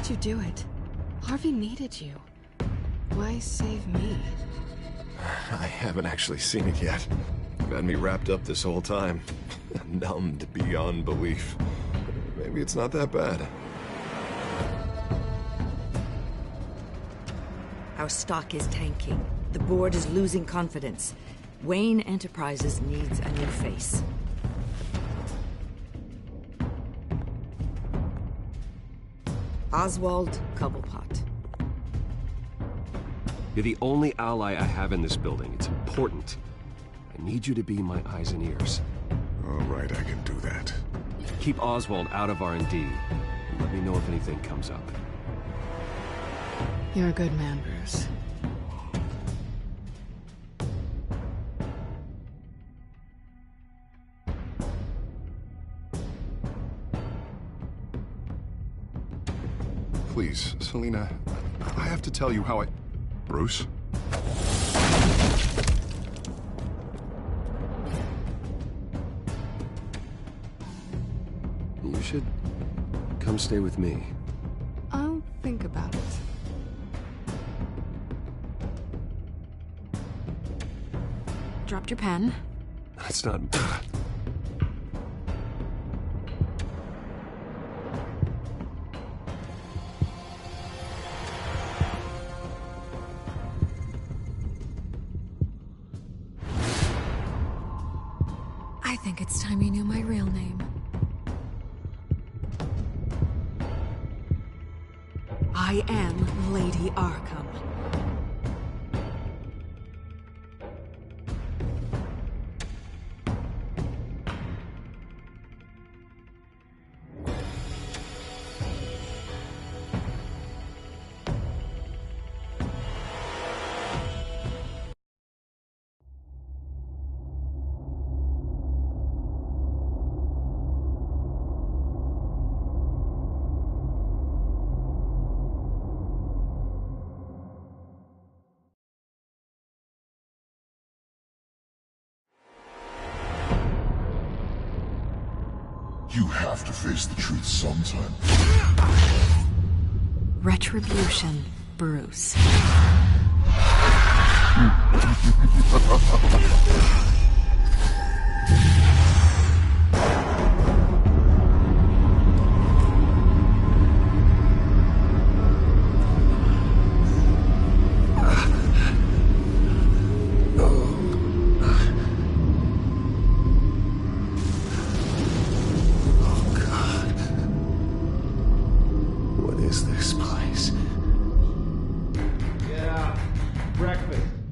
did you do it? Harvey needed you. Why save me? I haven't actually seen it yet. You've had me wrapped up this whole time. Numbed beyond belief. Maybe it's not that bad. Our stock is tanking. The board is losing confidence. Wayne Enterprises needs a new face. Oswald Cobblepot. You're the only ally I have in this building. It's important. I need you to be my eyes and ears. All right, I can do that. Keep Oswald out of R&D. And let me know if anything comes up. You're a good man, Bruce. Please, Selina, I have to tell you how I... Bruce? You should come stay with me. I'll think about it. Dropped your pen. That's not... I think it's time you knew my real name. I am Lady Arkham. You have to face the truth sometime. Retribution, Bruce.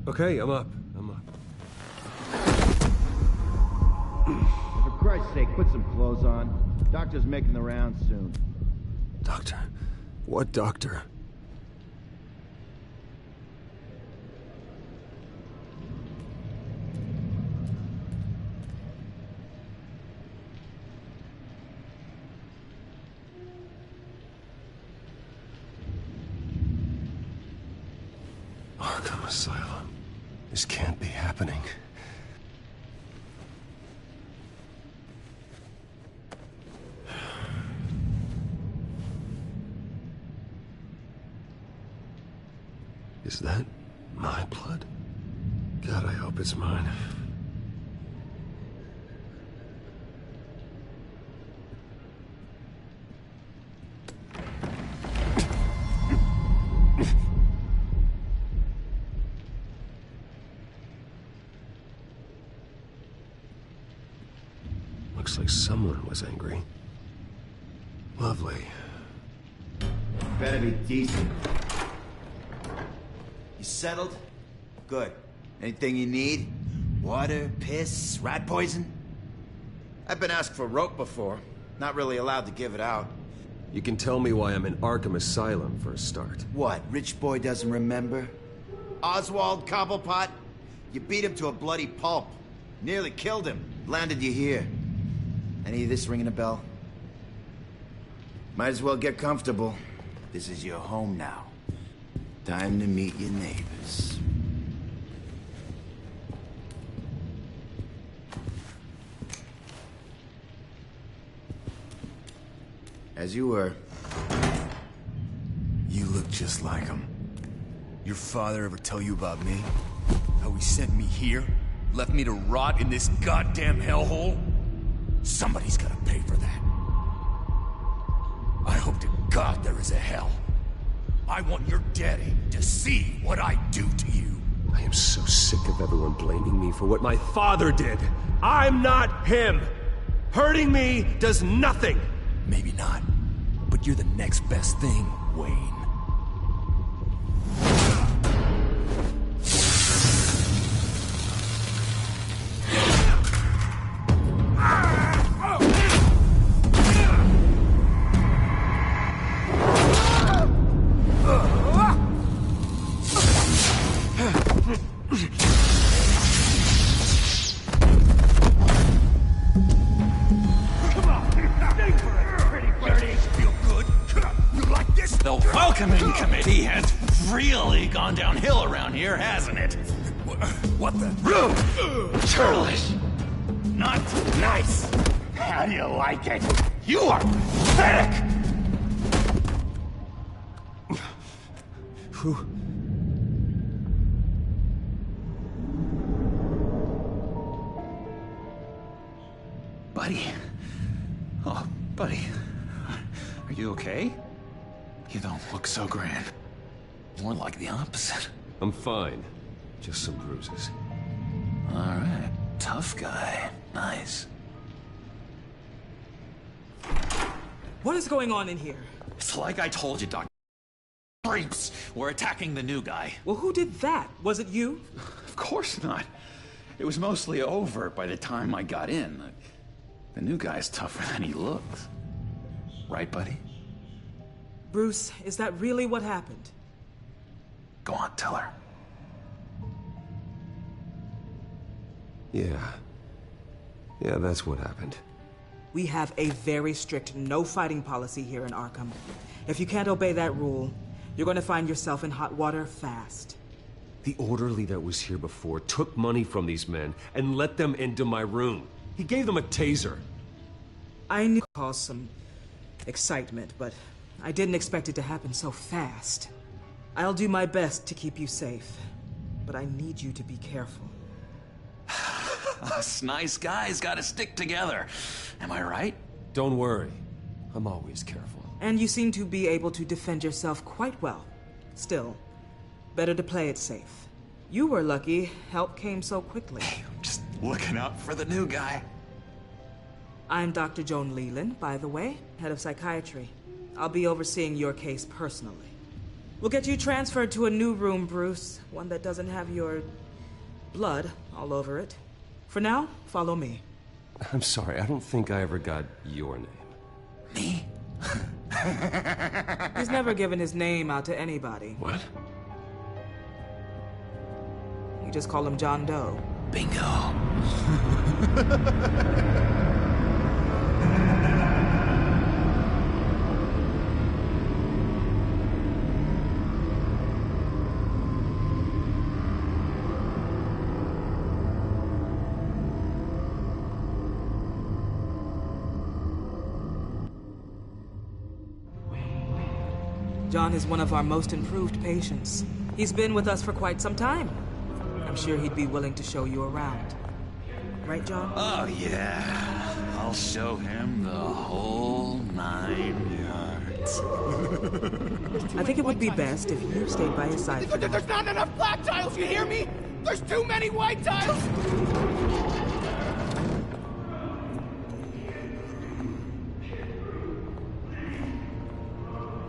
Okay, I'm up. I'm up. For Christ's sake, put some clothes on. Doctor's making the rounds soon. Doctor? What doctor? Arkham Asylum. This can't be happening. Is that my blood? God, I hope it's mine. Looks like someone was angry. Lovely. Better be decent. You settled? Good. Anything you need? Water, piss, rat poison? I've been asked for rope before. Not really allowed to give it out. You can tell me why I'm in Arkham Asylum for a start. What, rich boy doesn't remember? Oswald Cobblepot? You beat him to a bloody pulp. Nearly killed him. Landed you here. Any of this ringing a bell? Might as well get comfortable. This is your home now. Time to meet your neighbors. As you were. just like him. Your father ever tell you about me? How he sent me here? Left me to rot in this goddamn hellhole? Somebody's gotta pay for that. I hope to God there is a hell. I want your daddy to see what I do to you. I am so sick of everyone blaming me for what my father did. I'm not him. Hurting me does nothing. Maybe not, but you're the next best thing, Wayne. Gone downhill around here, hasn't it? What the? Churlish! Not nice! How do you like it? You are pathetic! Who? Buddy. Oh, buddy. Are you okay? You don't look so grand. More like the opposite. I'm fine. Just some bruises. All right. Tough guy. Nice. What is going on in here? It's like I told you, Doctor. Creeps were attacking the new guy. Well, who did that? Was it you? Of course not. It was mostly over by the time I got in. The new guy's tougher than he looks. Right, buddy? Bruce, is that really what happened? Go on, tell her. Yeah, that's what happened. We have a very strict no fighting policy here in Arkham. If you can't obey that rule, you're going to find yourself in hot water fast. The orderly that was here before took money from these men and let them into my room. He gave them a taser. I knew it caused some excitement, but I didn't expect it to happen so fast. I'll do my best to keep you safe, but I need you to be careful. Us nice guys gotta stick together. Am I right? Don't worry. I'm always careful. And you seem to be able to defend yourself quite well. Still, better to play it safe. You were lucky help came so quickly. I'm just looking out for the new guy. I'm Dr. Joan Leland, by the way, head of psychiatry. I'll be overseeing your case personally. We'll get you transferred to a new room, Bruce. One that doesn't have your blood all over it. For now, follow me. I'm sorry, I don't think I ever got your name. Me? He's never given his name out to anybody. What? We just call him John Doe. Bingo. John is one of our most improved patients. He's been with us for quite some time. I'm sure he'd be willing to show you around. Right, John? Oh, yeah. I'll show him the whole 9 yards. I think it would be best if you stayed by his side. There's not enough black tiles, you hear me? There's too many white tiles!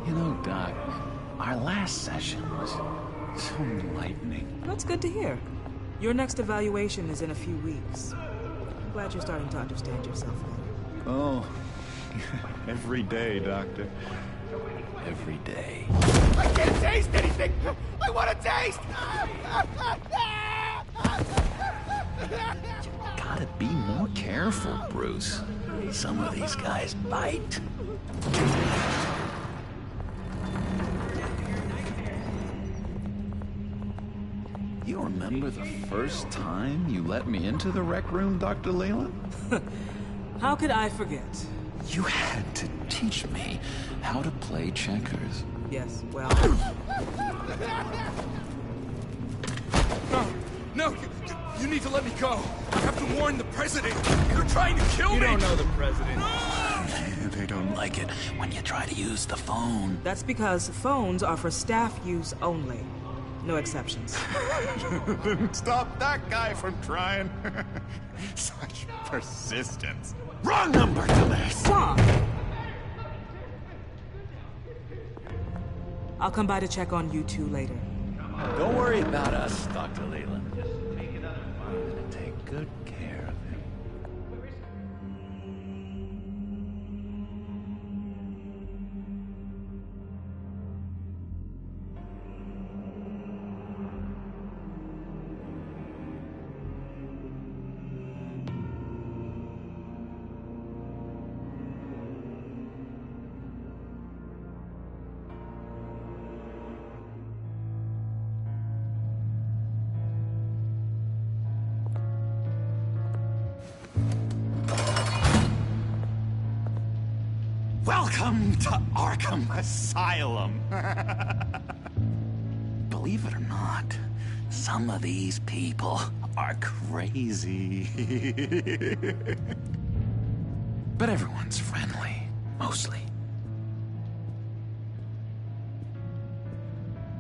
You know, Doc, our last session was so enlightening. That's good to hear. Your next evaluation is in a few weeks. I'm glad you're starting to understand yourself better. Oh, every day, Doctor. Every day. I can't taste anything! I want to taste! Gotta be more careful, Bruce. Some of these guys bite. You remember the first time you let me into the rec room, Dr. Leland? How could I forget? You had to teach me how to play checkers. Yes, well... No, you need to let me go. I have to warn the president. You're trying to kill me. You don't know the president. They don't like it when you try to use the phone. That's because phones are for staff use only. No exceptions. Stop that guy from trying. Such persistence. Wrong number, dumbass. Wrong! I'll come by to check on you two later. Don't worry about us, Dr. Leland. Just make another fun. I'm gonna take good care of him. Welcome to Arkham Asylum. Believe it or not, some of these people are crazy. But everyone's friendly, mostly.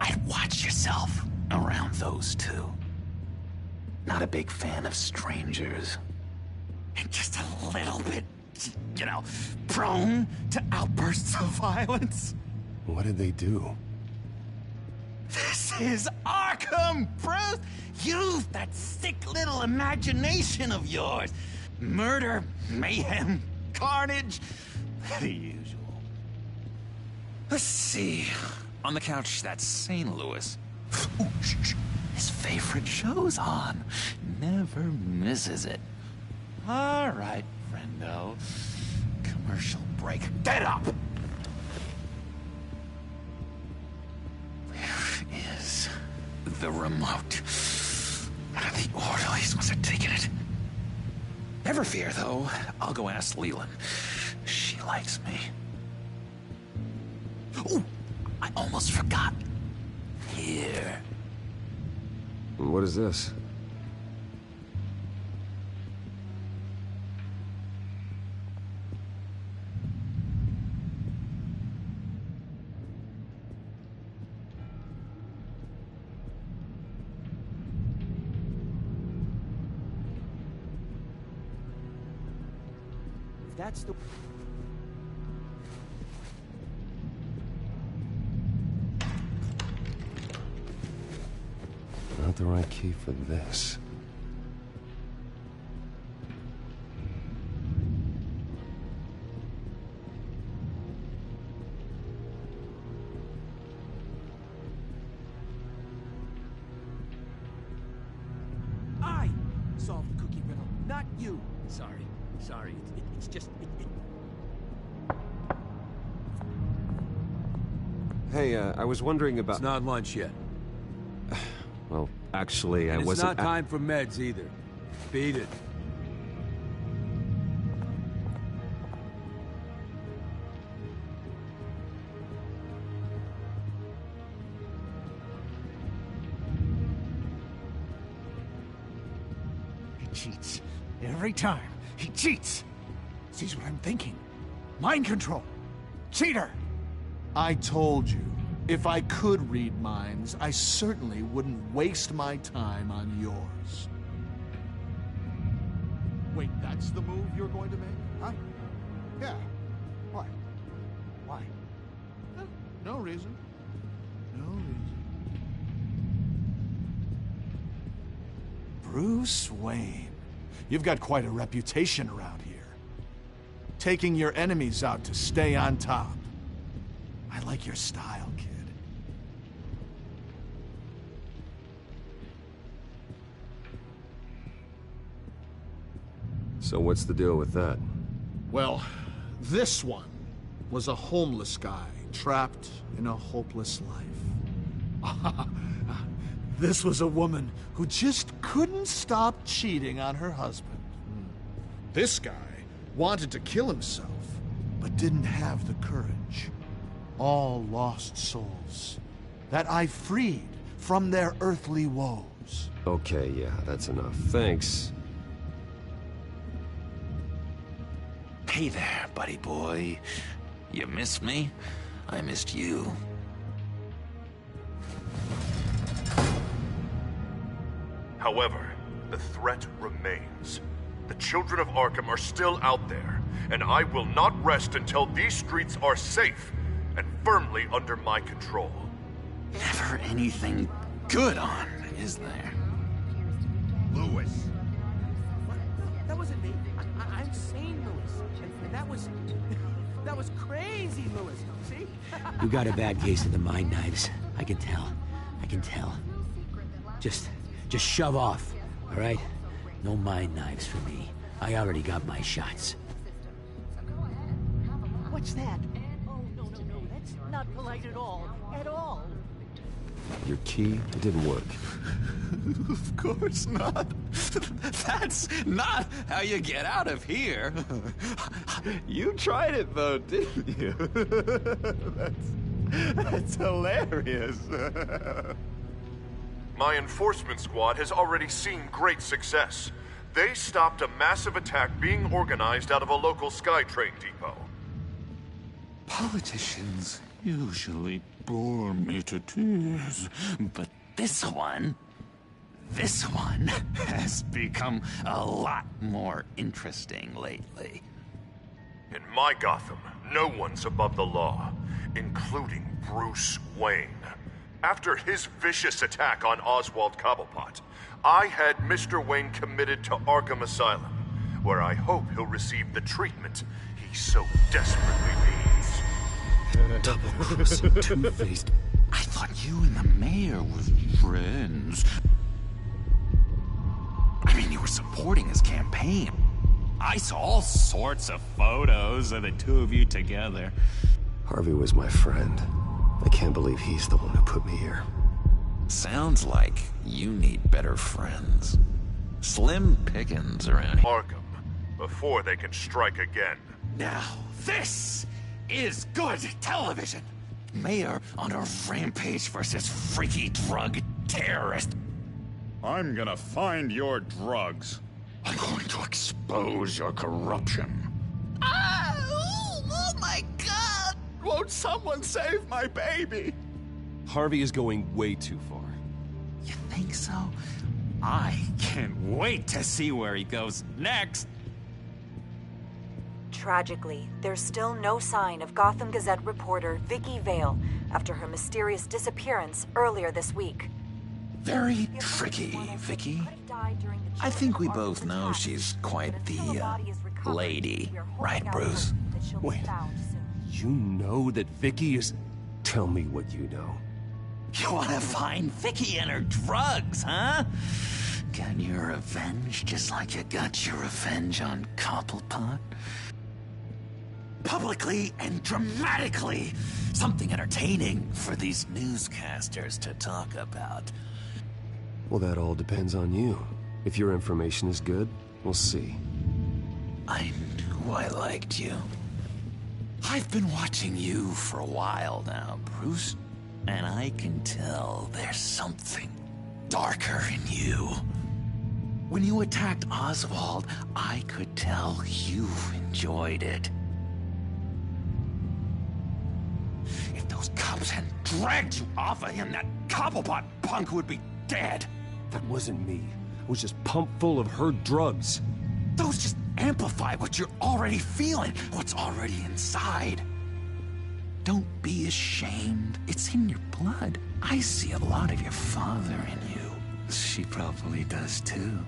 I'd watch yourself around those two. Not a big fan of strangers. And just a little bit, you know, prone to outbursts of violence. What did they do? This is Arkham, Bruce! Use that sick little imagination of yours. Murder, mayhem, carnage, the usual. Let's see. On the couch, that's St. Louis. Ooh, shh. His favorite show's on. Never misses it. All right, friendo. Commercial break. Get up! Where is the remote? The orderlies must have taken it. Never fear, though. I'll go ask Leland. She likes me. Ooh, I almost forgot. Here. What is this? That's the... Not the right key for this. I solved the cookie riddle, not you. Sorry. It's just... Hey, I was wondering about... It's not lunch yet. Well, actually, I And wasn't... it's not time for meds either. Beat it. He cheats. Every time. He cheats. Sees what I'm thinking. Mind control. Cheater! I told you, if I could read minds, I certainly wouldn't waste my time on yours. Wait, that's the move you're going to make? Huh? Yeah. Why? Why? No reason. No reason. Bruce Wayne. You've got quite a reputation around here. Taking your enemies out to stay on top. I like your style, kid. So what's the deal with that? Well, this one was a homeless guy trapped in a hopeless life. This was a woman who just couldn't stop cheating on her husband. This guy wanted to kill himself, but didn't have the courage. all lost souls that I freed from their earthly woes. Okay, yeah, that's enough. Thanks. Hey there, buddy boy. You missed me? I missed you. However, the threat remains. The children of Arkham are still out there, and I will not rest until these streets are safe and firmly under my control. Never anything good on, is there? Lewis. That wasn't me. I'm sane, Lewis. And that was... that was crazy, Lewis. See? You got a bad case of the mind knives. I can tell. I can tell. Just shove off, all right? No mind knives for me. I already got my shots. What's that? Oh, no. That's not polite at all. At all. Your key, it didn't work. Of course not. That's not how you get out of here. You tried it though, didn't you? That's hilarious. My enforcement squad has already seen great success. They stopped a massive attack being organized out of a local SkyTrain depot. Politicians usually bore me to tears, but this one has become a lot more interesting lately. In my Gotham, no one's above the law, including Bruce Wayne. After his vicious attack on Oswald Cobblepot, I had Mr. Wayne committed to Arkham Asylum, where I hope he'll receive the treatment he so desperately needs. Double-crossing, two-faced... I thought you and the mayor were friends. I mean, you were supporting his campaign. I saw all sorts of photos of the two of you together. Harvey was my friend. I can't believe he's the one who put me here. Sounds like you need better friends. Slim pickings around here. Arkham, before they can strike again. Now, this is good television. Mayor on a rampage versus freaky drug terrorist. I'm gonna find your drugs. I'm going to expose your corruption. Oh my God! Won't someone save my baby? Harvey is going way too far. You think so? I can't wait to see where he goes next. Tragically, there's still no sign of Gotham Gazette reporter Vicky Vale after her mysterious disappearance earlier this week. Very tricky, Vicky. I think we both know she's quite the, lady, right, Bruce? Wait, you know that Vicky is... Tell me what you know. You want to find Vicky and her drugs, huh? Got your revenge just like you got your revenge on Cobblepot? Publicly and dramatically. Something entertaining for these newscasters to talk about. Well, that all depends on you. If your information is good, we'll see. I knew I liked you. I've been watching you for a while now, Bruce. And I can tell there's something darker in you. When you attacked Oswald, I could tell you enjoyed it. If those cops hadn't dragged you off of him, that Cobblepot punk would be dead. That wasn't me. I was just pumped full of her drugs. Those just amplify what you're already feeling, what's already inside. Don't be ashamed. It's in your blood. I see a lot of your father in you. She probably does too.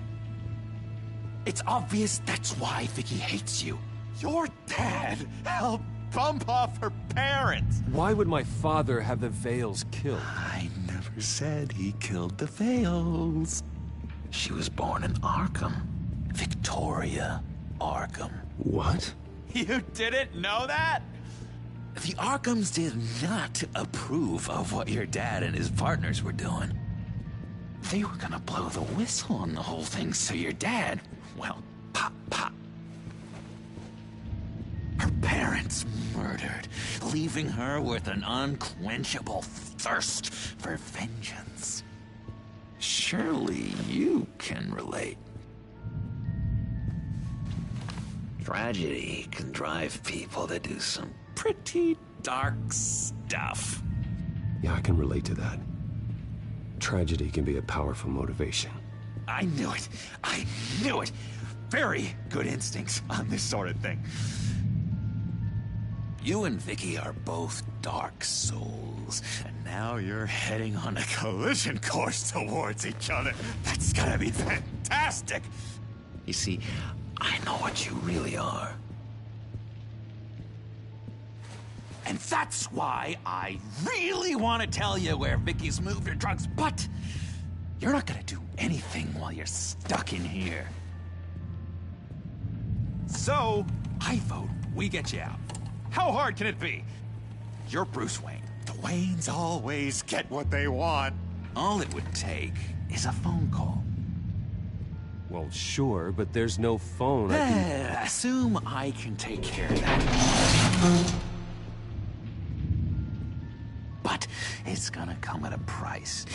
It's obvious that's why Vicky hates you. Your dad helped bump off her parents. Why would my father have the Vales killed? I never said he killed the Vales. She was born in Arkham. Victoria Arkham. What? You didn't know that? The Arkhams did not approve of what your dad and his partners were doing. They were gonna blow the whistle on the whole thing, so your dad, well, pop. Her parents parents murdered, leaving her with an unquenchable thirst for vengeance. Surely you can relate. Tragedy can drive people to do some pretty dark stuff. Yeah, I can relate to that. Tragedy can be a powerful motivation. I knew it. I knew it. Very good instincts on this sort of thing. You and Vicky are both dark souls, and now you're heading on a collision course towards each other. That's gonna be fantastic! You see, I know what you really are. And that's why I really want to tell you where Vicky's moved her drugs, but you're not gonna do anything while you're stuck in here. So, I vote we get you out. How hard can it be? You're Bruce Wayne. The Waynes always get what they want. All it would take is a phone call. Well, sure, but there's no phone. Assume I can take care of that. But it's gonna come at a price.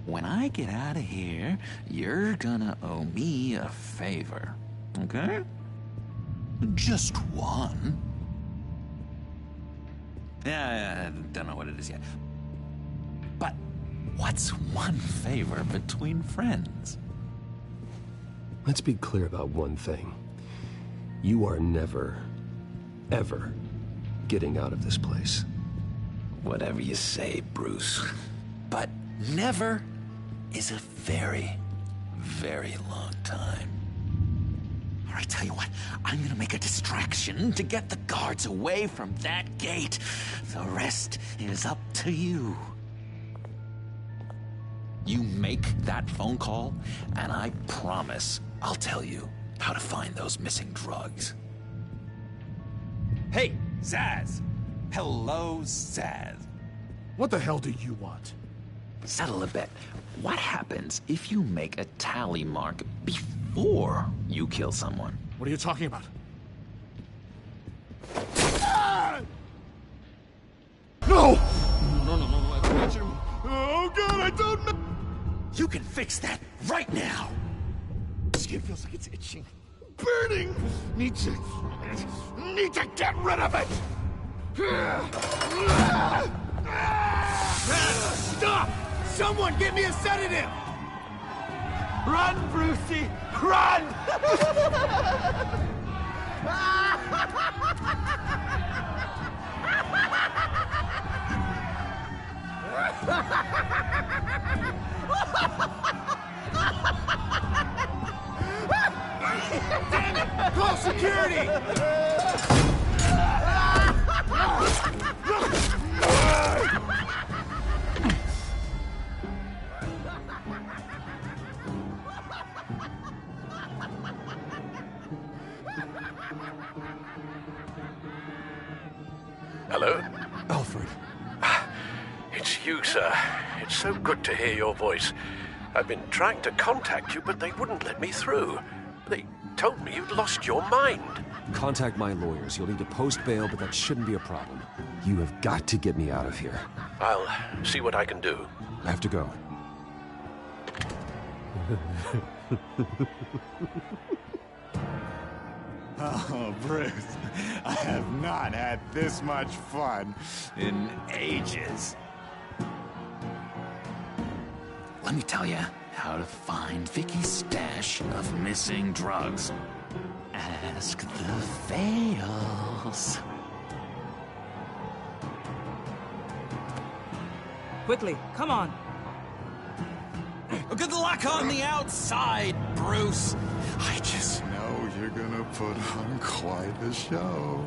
When I get out of here, you're gonna owe me a favor, okay? Just one. Yeah, I don't know what it is yet. But what's one favor between friends? Let's be clear about one thing. You are never, ever getting out of this place. Whatever you say, Bruce. But never is a very, very long time. All right, tell you what, I'm gonna make a distraction to get the guards away from that gate. The rest is up to you. You make that phone call, and I promise I'll tell you how to find those missing drugs. Hey, Zaz. Hello, Zaz. What the hell do you want? Settle a bet. What happens if you make a tally mark before you kill someone? What are you talking about? No! No, I got you. Oh, God, I don't know. You can fix that right now. Skin feels like it's itching. Burning! Need to get rid of it! Stop! Someone get me a sedative! Run, Brucey! Run! Damn it! Call security! Hello? Alfred. It's you, sir. It's so good to hear your voice. I've been trying to contact you, but they wouldn't let me through. They told me you'd lost your mind. Contact my lawyers. You'll need to post bail, but that shouldn't be a problem. You have got to get me out of here. I'll see what I can do. I have to go. Oh, Bruce, I have not had this much fun in ages. Let me tell you how to find Vicky's stash of missing drugs. Ask the Vales. Quickly, come on. Good luck on the outside, Bruce. I just know you're gonna put on quite the show.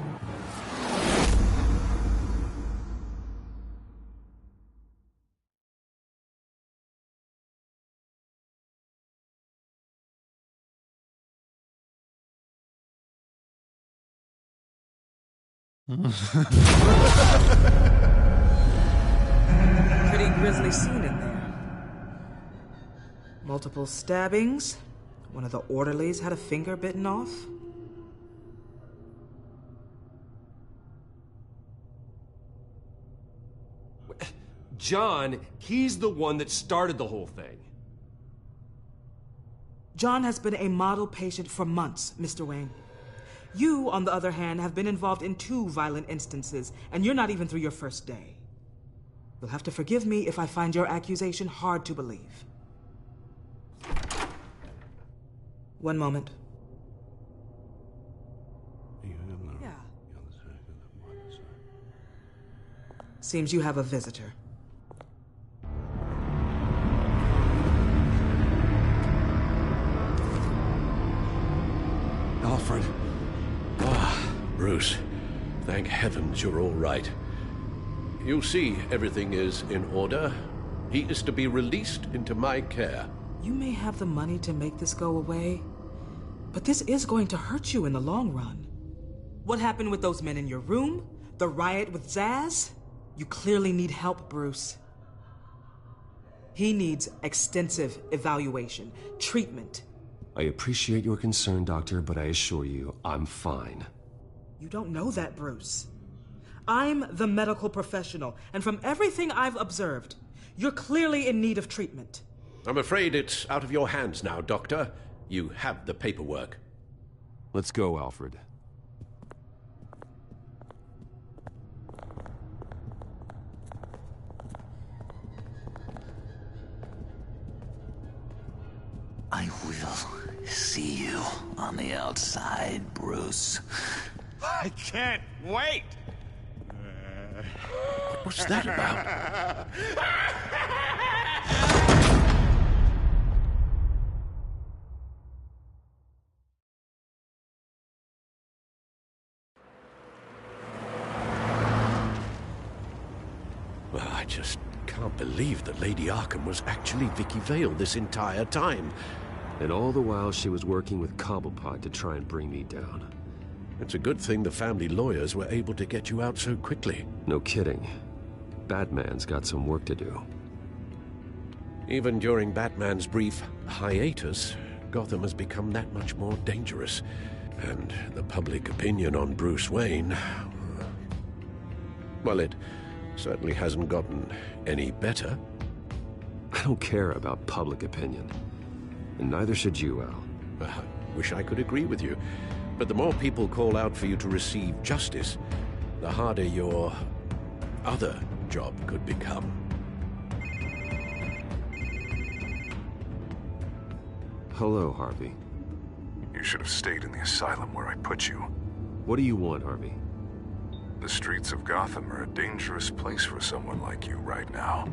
Pretty grisly scene in there. Multiple stabbings. One of the orderlies had a finger bitten off. John, he's the one that started the whole thing. John has been a model patient for months, Mr. Wayne. You, on the other hand, have been involved in 2 violent instances, and you're not even through your first day. You'll have to forgive me if I find your accusation hard to believe. One moment. Yeah. Seems you have a visitor. Alfred. Ah, Bruce. Thank heavens you're all right. You see, everything is in order. He is to be released into my care. You may have the money to make this go away, but this is going to hurt you in the long run. What happened with those men in your room? The riot with Zaz? You clearly need help, Bruce. He needs extensive evaluation, treatment. I appreciate your concern, Doctor, but I assure you, I'm fine. You don't know that, Bruce. I'm the medical professional, and from everything I've observed, you're clearly in need of treatment. I'm afraid it's out of your hands now, Doctor. You have the paperwork. Let's go, Alfred. I will see you on the outside, Bruce. I can't wait! What's that about? Well, I just can't believe that Lady Arkham was actually Vicky Vale this entire time. And all the while she was working with Cobblepot to try and bring me down. It's a good thing the family lawyers were able to get you out so quickly. No kidding. Batman's got some work to do. Even during Batman's brief hiatus, Gotham has become that much more dangerous. And the public opinion on Bruce Wayne... well, it certainly hasn't gotten any better. I don't care about public opinion. And neither should you, Al. I wish I could agree with you. But the more people call out for you to receive justice, the harder your other job could become. Hello, Harvey. You should have stayed in the asylum where I put you. What do you want, Harvey? The streets of Gotham are a dangerous place for someone like you right now.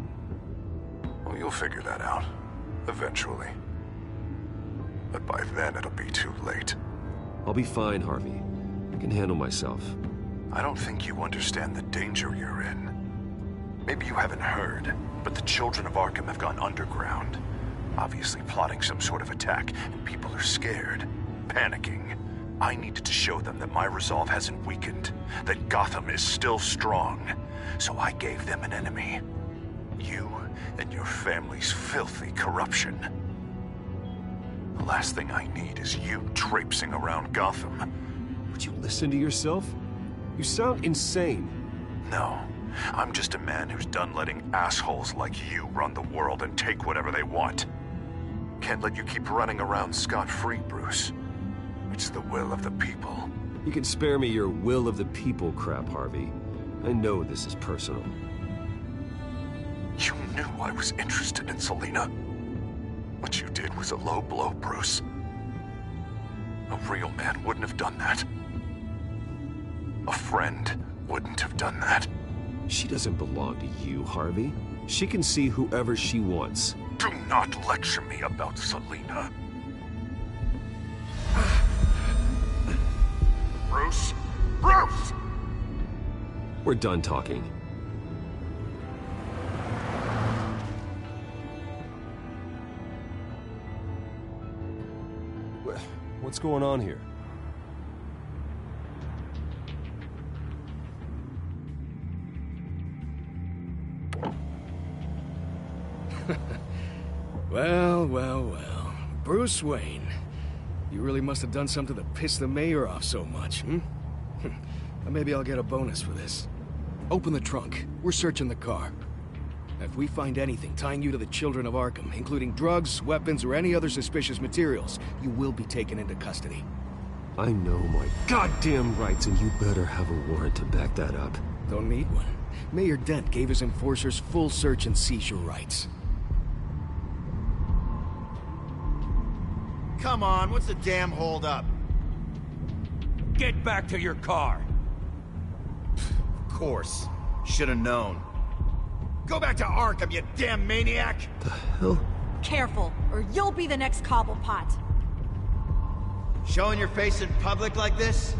Well, you'll figure that out, eventually. But by then, it'll be too late. I'll be fine, Harvey. I can handle myself. I don't think you understand the danger you're in. Maybe you haven't heard, but the children of Arkham have gone underground. Obviously plotting some sort of attack, and people are scared, panicking. I needed to show them that my resolve hasn't weakened, that Gotham is still strong. So I gave them an enemy. You and your family's filthy corruption. The last thing I need is you traipsing around Gotham. Would you listen to yourself? You sound insane. No, I'm just a man who's done letting assholes like you run the world and take whatever they want. Can't let you keep running around scot-free, Bruce. It's the will of the people. You can spare me your will of the people crap, Harvey. I know this is personal. You knew I was interested in Selina. What you did was a low blow, Bruce. A real man wouldn't have done that. A friend wouldn't have done that. She doesn't belong to you, Harvey. She can see whoever she wants. Do not lecture me about Selina. Bruce? Bruce! We're done talking. What's going on here? Well, well, well. Bruce Wayne. You really must have done something to piss the mayor off so much, hmm? Maybe I'll get a bonus for this. Open the trunk. We're searching the car. If we find anything tying you to the children of Arkham, including drugs, weapons, or any other suspicious materials, you will be taken into custody. I know my goddamn rights, and you better have a warrant to back that up. Don't need one. Mayor Dent gave his enforcers full search and seizure rights. Come on, what's the damn holdup? Get back to your car. Of course. Should've known. Go back to Arkham, you damn maniac! The hell? Careful, or you'll be the next Cobblepot. Showing your face in public like this?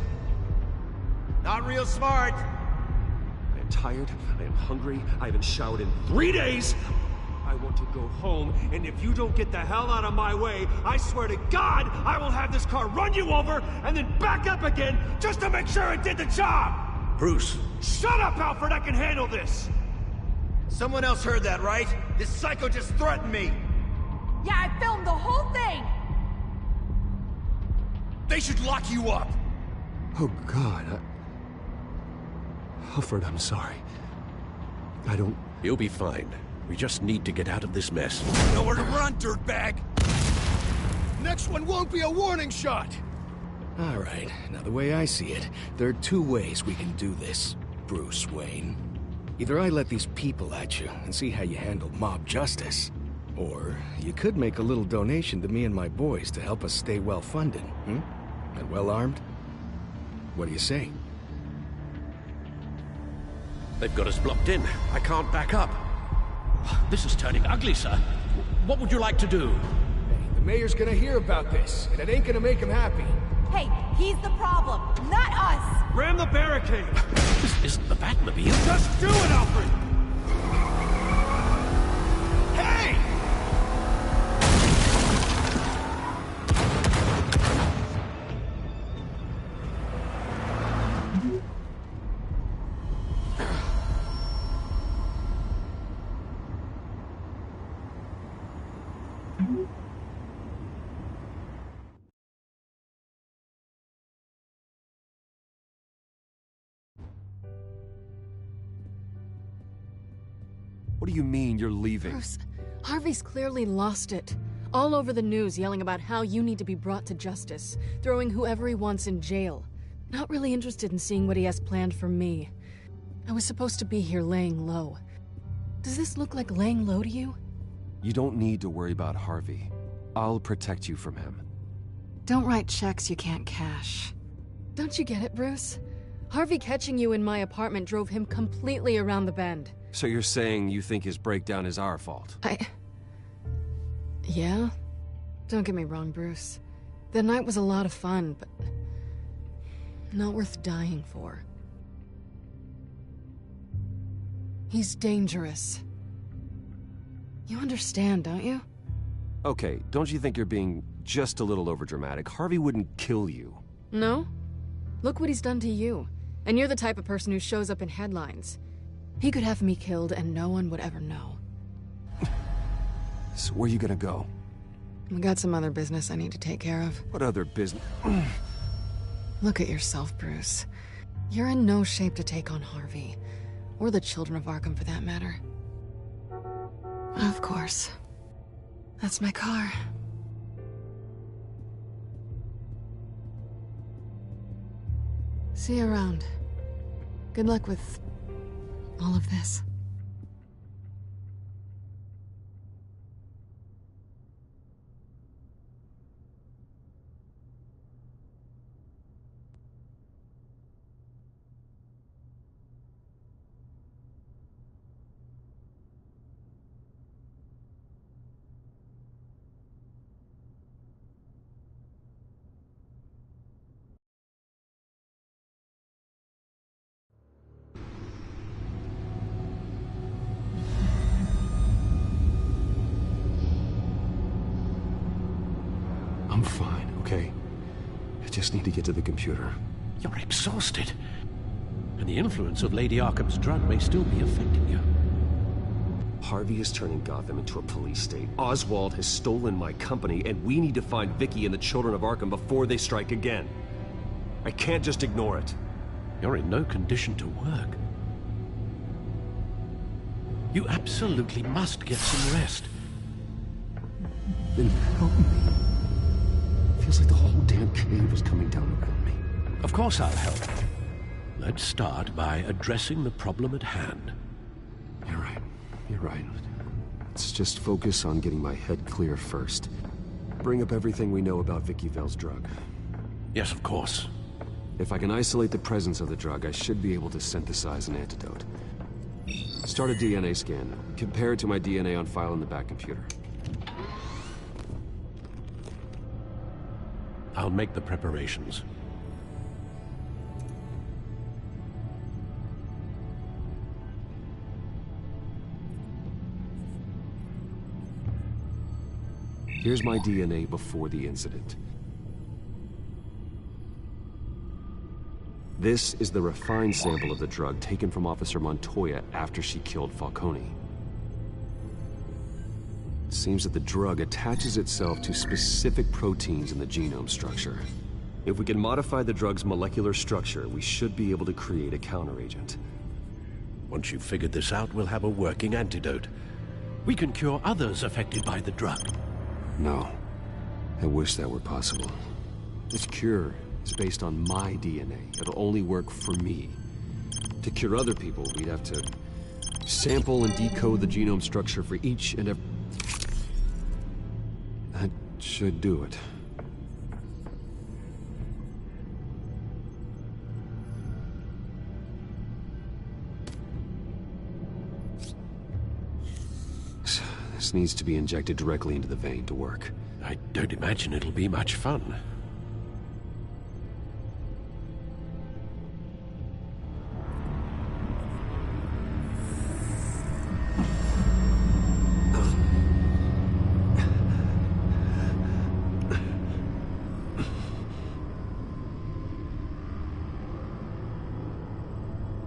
Not real smart. I am tired, I am hungry, I haven't showered in 3 days! I want to go home, and if you don't get the hell out of my way, I swear to God, I will have this car run you over, and then back up again, just to make sure it did the job! Bruce. Shut up, Alfred, I can handle this! Someone else heard that, right? This psycho just threatened me! Yeah, I filmed the whole thing! They should lock you up! Oh, God, Alfred, I'm sorry. I don't... You'll be fine. We just need to get out of this mess. Nowhere to run, dirtbag! Next one won't be a warning shot! All right, now the way I see it, there are two ways we can do this, Bruce Wayne. Either I let these people at you and see how you handle mob justice, or you could make a little donation to me and my boys to help us stay well-funded, and well-armed. What do you say? They've got us blocked in. I can't back up. This is turning ugly, sir. What would you like to do? Hey, the mayor's gonna hear about this, and it ain't gonna make him happy. Hey, he's the problem, not us! Ram the barricade! This isn't the Batmobile. Just do it, Alfred! Hey! What do you mean you're leaving? Bruce, Harvey's clearly lost it. All over the news yelling about how you need to be brought to justice, throwing whoever he wants in jail. Not really interested in seeing what he has planned for me. I was supposed to be here laying low. Does this look like laying low to you? You don't need to worry about Harvey. I'll protect you from him. Don't write checks you can't cash. Don't you get it, Bruce? Harvey catching you in my apartment drove him completely around the bend. So you're saying you think his breakdown is our fault? Yeah? Don't get me wrong, Bruce. The night was a lot of fun, but not worth dying for. He's dangerous. You understand, don't you? Okay, don't you think you're being just a little overdramatic? Harvey wouldn't kill you. No? Look what he's done to you. And you're the type of person who shows up in headlines. He could have me killed and no one would ever know. So where are you gonna go? I got some other business I need to take care of. What other business? Look at yourself, Bruce. You're in no shape to take on Harvey. Or the children of Arkham, for that matter. Of course. That's my car. See you around. Good luck with all of this. I'm fine, okay? I just need to get to the computer. You're exhausted. And the influence of Lady Arkham's drug may still be affecting you. Harvey is turning Gotham into a police state. Oswald has stolen my company, and we need to find Vicky and the children of Arkham before they strike again. I can't just ignore it. You're in no condition to work. You absolutely must get some rest. Then help me. Feels like the whole damn cave is coming down around me. Of course I'll help. Let's start by addressing the problem at hand. You're right. You're right. Let's just focus on getting my head clear first. Bring up everything we know about Vicky Vale's drug. Yes, of course. If I can isolate the presence of the drug, I should be able to synthesize an antidote. Start a DNA scan. Compare it to my DNA on file in the back computer. I'll make the preparations. Here's my DNA before the incident. This is the refined sample of the drug taken from Officer Montoya after she killed Falcone. It seems that the drug attaches itself to specific proteins in the genome structure. If we can modify the drug's molecular structure, we should be able to create a counteragent. Once you've figured this out, we'll have a working antidote. We can cure others affected by the drug. No. I wish that were possible. This cure is based on my DNA. It'll only work for me. To cure other people, we'd have to sample and decode the genome structure for each and every... That should do it. This needs to be injected directly into the vein to work. I don't imagine it'll be much fun.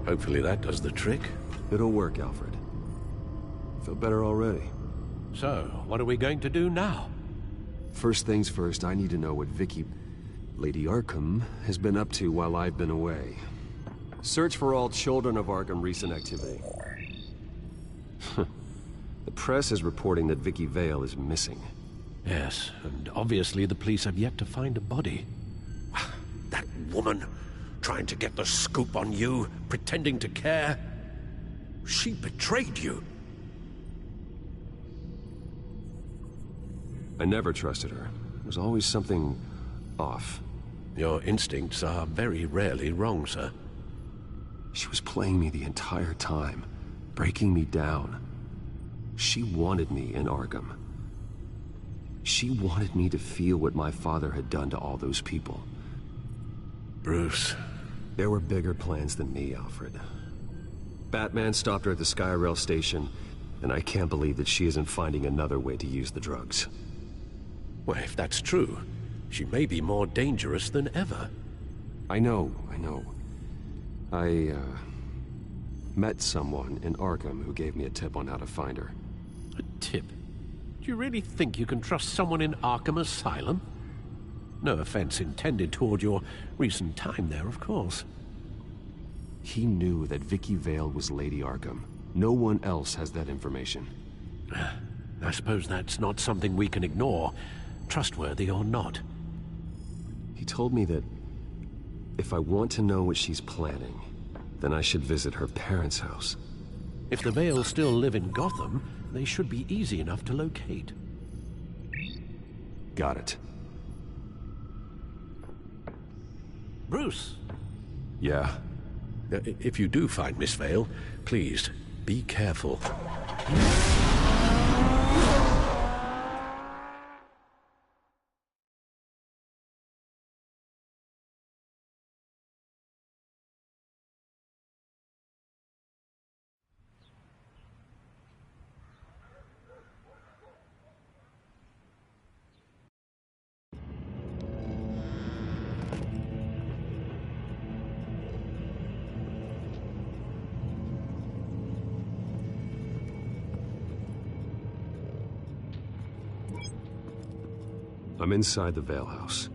Hopefully that does the trick. It'll work, Alfred. I feel better already. So, what are we going to do now? First things first, I need to know what Lady Arkham, has been up to while I've been away. Search for all children of Arkham recent activity. The press is reporting that Vicky Vale is missing. Yes, and obviously the police have yet to find a body. That woman, trying to get the scoop on you, pretending to care. She betrayed you. I never trusted her. There's always something off. Your instincts are very rarely wrong, sir. She was playing me the entire time, breaking me down. She wanted me in Arkham. She wanted me to feel what my father had done to all those people. Bruce. There were bigger plans than me, Alfred. Batman stopped her at the Skyrail station, and I can't believe that she isn't finding another way to use the drugs. Well, if that's true, she may be more dangerous than ever. I know. I met someone in Arkham who gave me a tip on how to find her. A tip? Do you really think you can trust someone in Arkham Asylum? No offense intended toward your recent time there, of course. He knew that Vicky Vale was Lady Arkham. No one else has that information. I suppose that's not something we can ignore, trustworthy or not. He told me that if I want to know what she's planning, then I should visit her parents' house. If the Vales still live in Gotham, they should be easy enough to locate. Got it. Bruce! Yeah? If you do find Miss Vale, please, be careful. I'm inside the Vale house.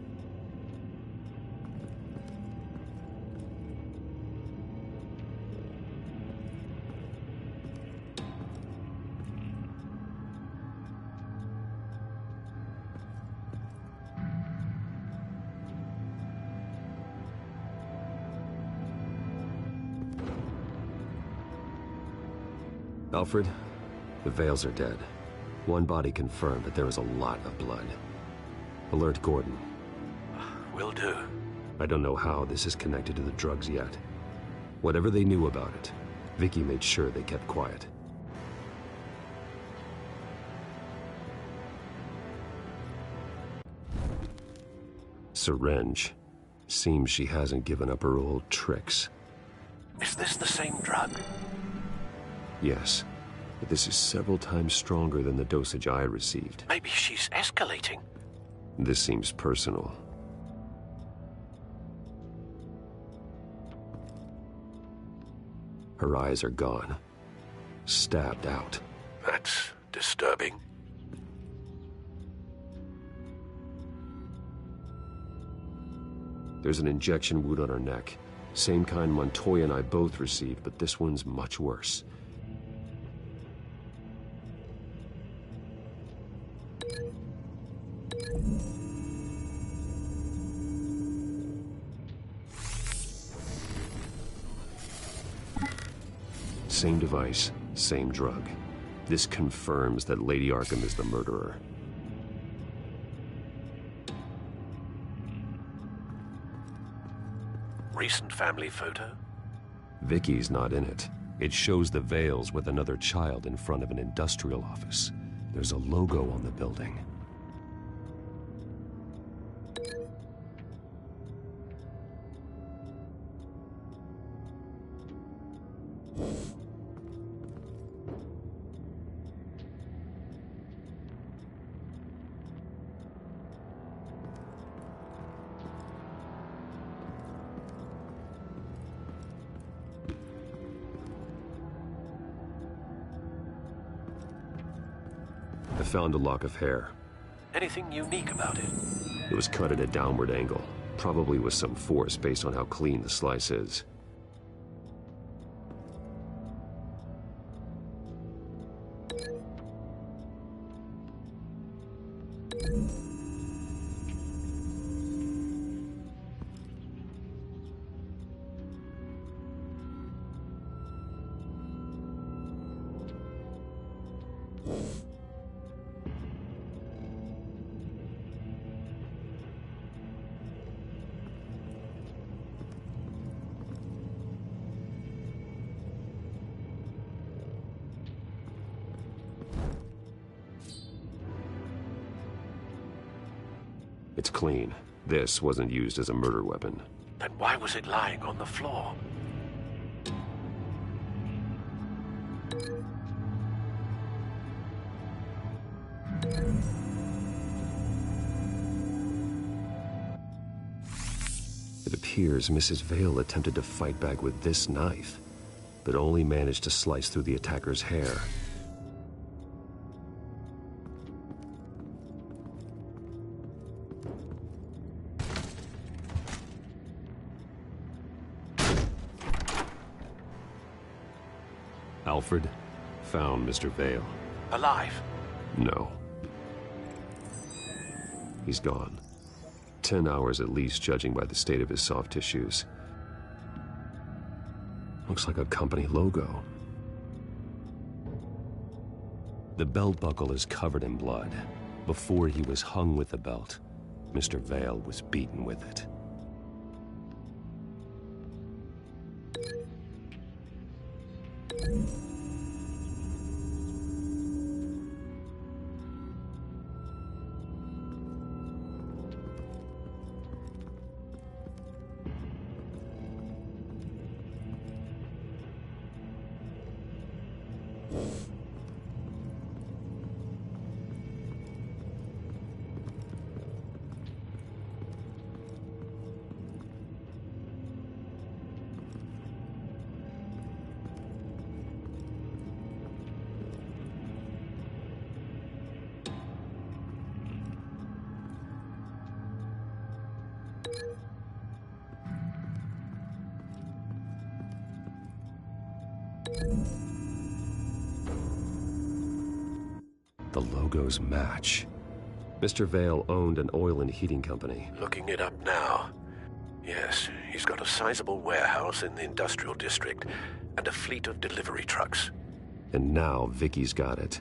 Alfred, the Vales are dead. One body confirmed, but there is a lot of blood. Alert Gordon. Will do. I don't know how this is connected to the drugs yet. Whatever they knew about it, Vicky made sure they kept quiet. Syringe. Seems she hasn't given up her old tricks. Is this the same drug? Yes, but this is several times stronger than the dosage I received. Maybe she's escalating. This seems personal. Her eyes are gone. Stabbed out. That's disturbing. There's an injection wound on her neck. Same kind Montoya and I both received, but this one's much worse. Same device, same drug. This confirms that Lady Arkham is the murderer. Recent family photo? Vicky's not in it. It shows the Vales with another child in front of an industrial office. There's a logo on the building. I found a lock of hair. Anything unique about it? It was cut at a downward angle, probably with some force based on how clean the slice is. It's clean. This wasn't used as a murder weapon. Then why was it lying on the floor? It appears Mrs. Vale attempted to fight back with this knife, but only managed to slice through the attacker's hair. Alfred found Mr. Vale. Alive? No. He's gone. 10 hours at least, judging by the state of his soft tissues. Looks like a company logo. The belt buckle is covered in blood. Before he was hung with the belt, Mr. Vale was beaten with it. The logos match. Mr. Vale owned an oil and heating company. Looking it up now. Yes, he's got a sizable warehouse in the industrial district and a fleet of delivery trucks. And now Vicky's got it.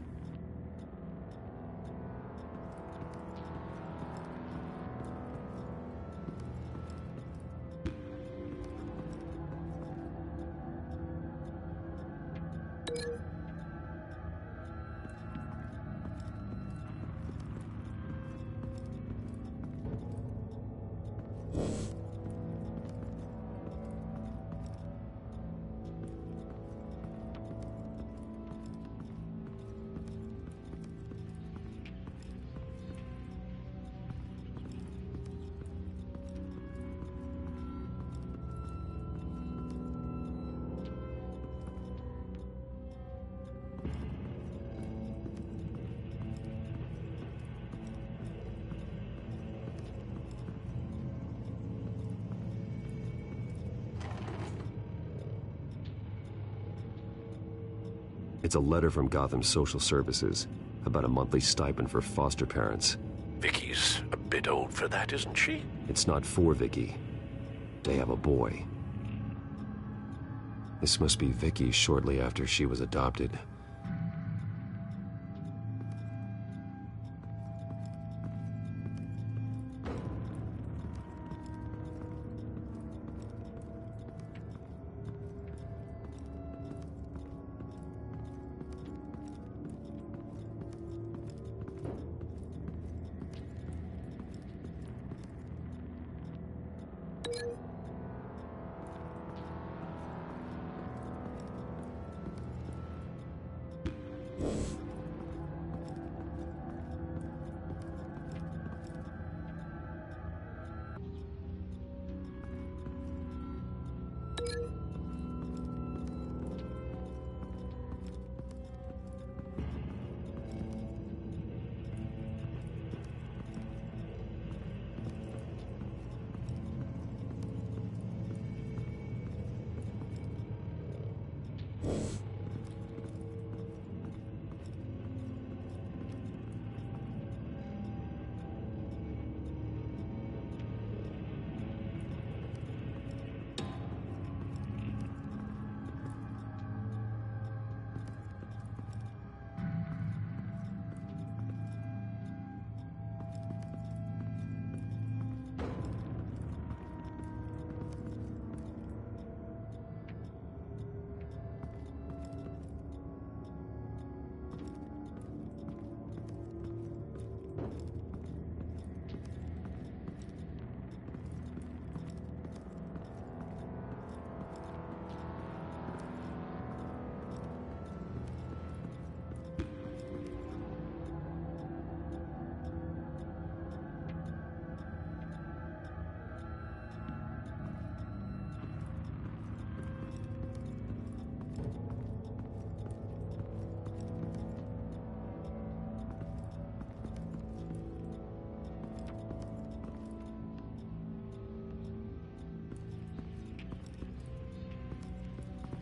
It's a letter from Gotham Social Services about a monthly stipend for foster parents. Vicky's a bit old for that, isn't she? It's not for Vicky. They have a boy. This must be Vicky shortly after she was adopted.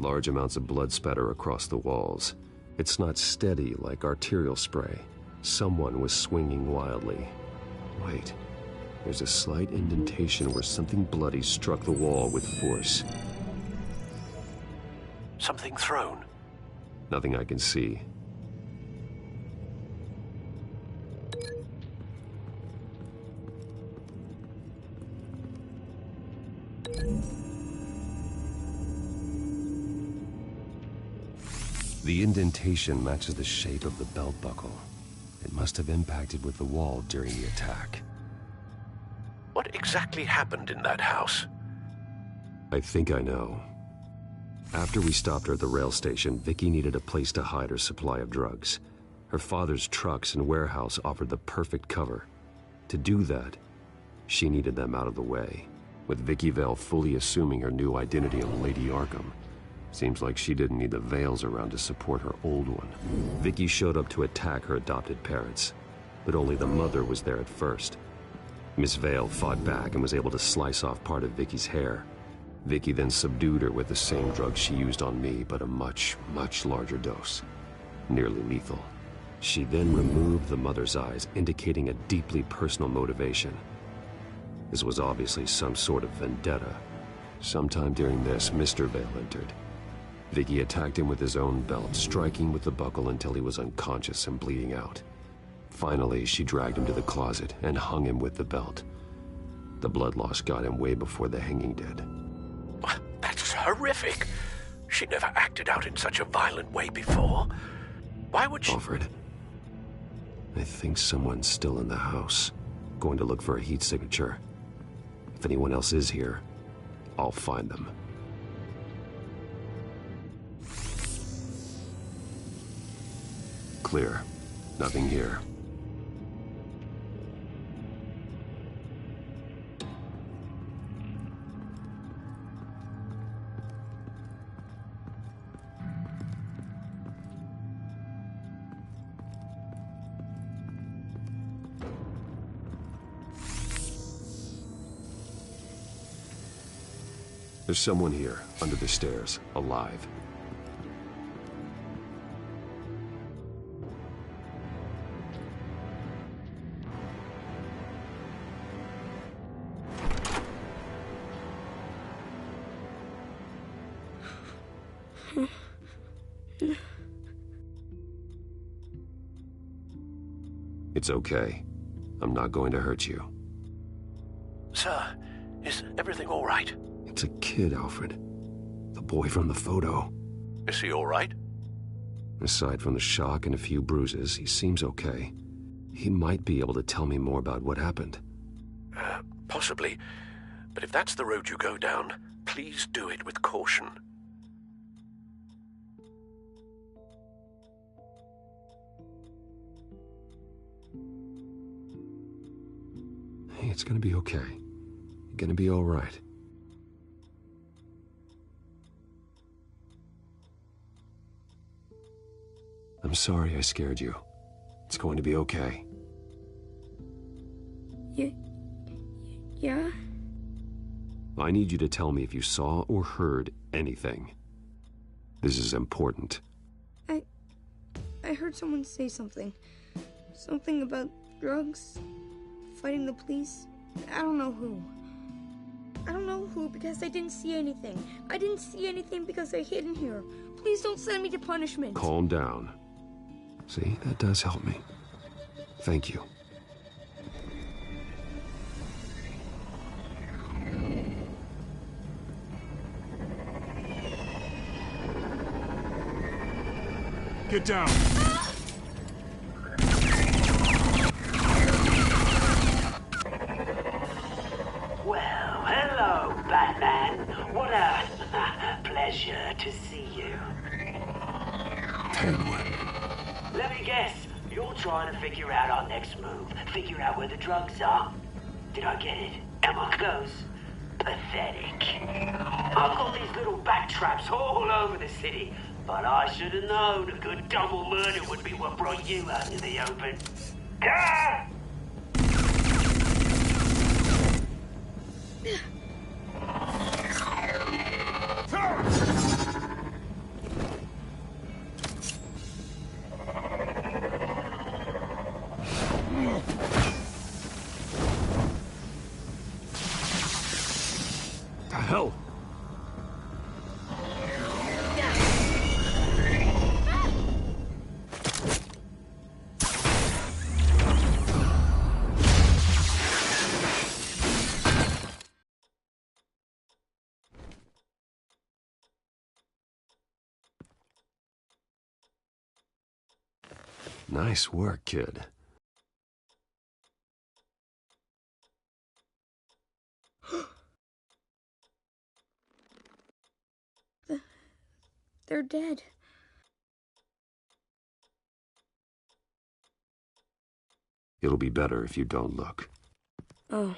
Large amounts of blood spatter across the walls. It's not steady like arterial spray. Someone was swinging wildly. Wait, there's a slight indentation where something bloody struck the wall with force. Something thrown? Nothing I can see. The indentation matches the shape of the belt buckle. It must have impacted with the wall during the attack. What exactly happened in that house? I think I know. After we stopped her at the rail station, Vicky needed a place to hide her supply of drugs. Her father's trucks and warehouse offered the perfect cover. To do that, she needed them out of the way, with Vicky Vale fully assuming her new identity of Lady Arkham. Seems like she didn't need the veils around to support her old one. Vicky showed up to attack her adopted parents, but only the mother was there at first. Miss Vale fought back and was able to slice off part of Vicky's hair. Vicky then subdued her with the same drug she used on me, but a much, much larger dose. Nearly lethal. She then removed the mother's eyes, indicating a deeply personal motivation. This was obviously some sort of vendetta. Sometime during this, Mr. Vale entered. Vicky attacked him with his own belt, striking with the buckle until he was unconscious and bleeding out. Finally, she dragged him to the closet and hung him with the belt. The blood loss got him way before the hanging did. That's horrific. She never acted out in such a violent way before. Why would she... Alfred, I think someone's still in the house, going to look for a heat signature. If anyone else is here, I'll find them. Clear. Nothing here. There's someone here, under the stairs, alive. It's okay. I'm not going to hurt you. Sir, is everything all right? It's a kid, Alfred. The boy from the photo. Is he all right? Aside from the shock and a few bruises, he seems okay. He might be able to tell me more about what happened. Possibly. But if that's the road you go down, please do it with caution. Hey, it's gonna be okay. You're gonna be all right. I'm sorry I scared you. It's going to be okay. Yeah? I need you to tell me if you saw or heard anything. This is important. I heard someone say something. Something about drugs, fighting the police. I don't know who. I don't know who because I didn't see anything. I didn't see anything because I hid in here. Please don't send me to punishment. Calm down. See, that does help me. Thank you. Get down. Well, hello, Batman. What a pleasure to see you. Let me guess. You're trying to figure out our next move. Figure out where the drugs are. Did I get it? Am I close? Pathetic. I've got these little bat traps all over the city. But I should have known a good double murder would be what brought you out into the open. Car! The hell? Nice work, kid. They're dead. It'll be better if you don't look. Oh,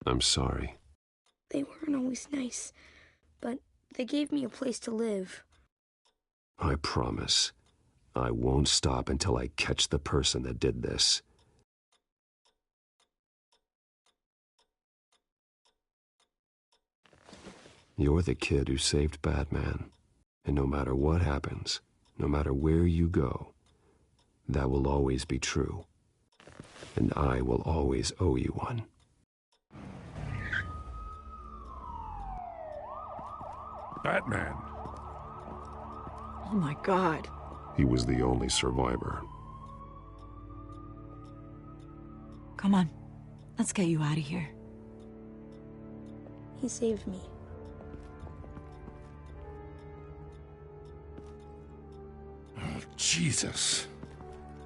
I'm sorry. they weren't always nice, but they gave me a place to live. I promise. I won't stop until I catch the person that did this. You're the kid who saved Batman. And no matter what happens, no matter where you go, that will always be true. And I will always owe you one. Batman. Oh my God. He was the only survivor. Come on. Let's get you out of here. He saved me. Oh, Jesus.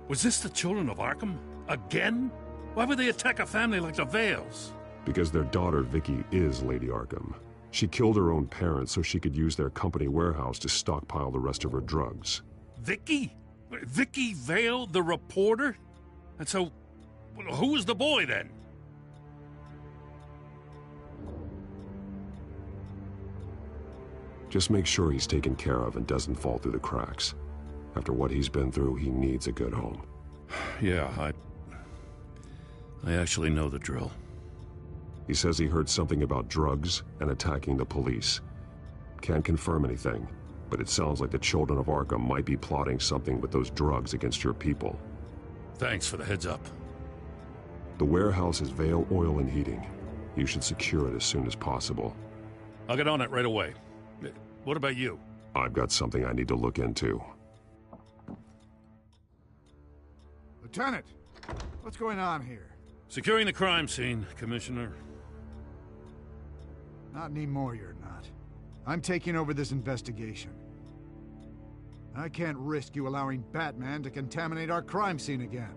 Was this the children of Arkham? Again? Why would they attack a family like the Vales? Because their daughter, Vicky, is Lady Arkham. She killed her own parents so she could use their company warehouse to stockpile the rest of her drugs. Vicky? Vicky Vale, the reporter? And so, who was the boy then? Just make sure he's taken care of and doesn't fall through the cracks. After what he's been through, he needs a good home. Yeah, I actually know the drill. He says he heard something about drugs and attacking the police. Can't confirm anything, but it sounds like the children of Arkham might be plotting something with those drugs against your people. Thanks for the heads up. The warehouse is Vale Oil and Heating. You should secure it as soon as possible. I'll get on it right away. What about you? I've got something I need to look into. Lieutenant, what's going on here? Securing the crime scene, Commissioner. Not anymore, you're not. I'm taking over this investigation. I can't risk you allowing Batman to contaminate our crime scene again.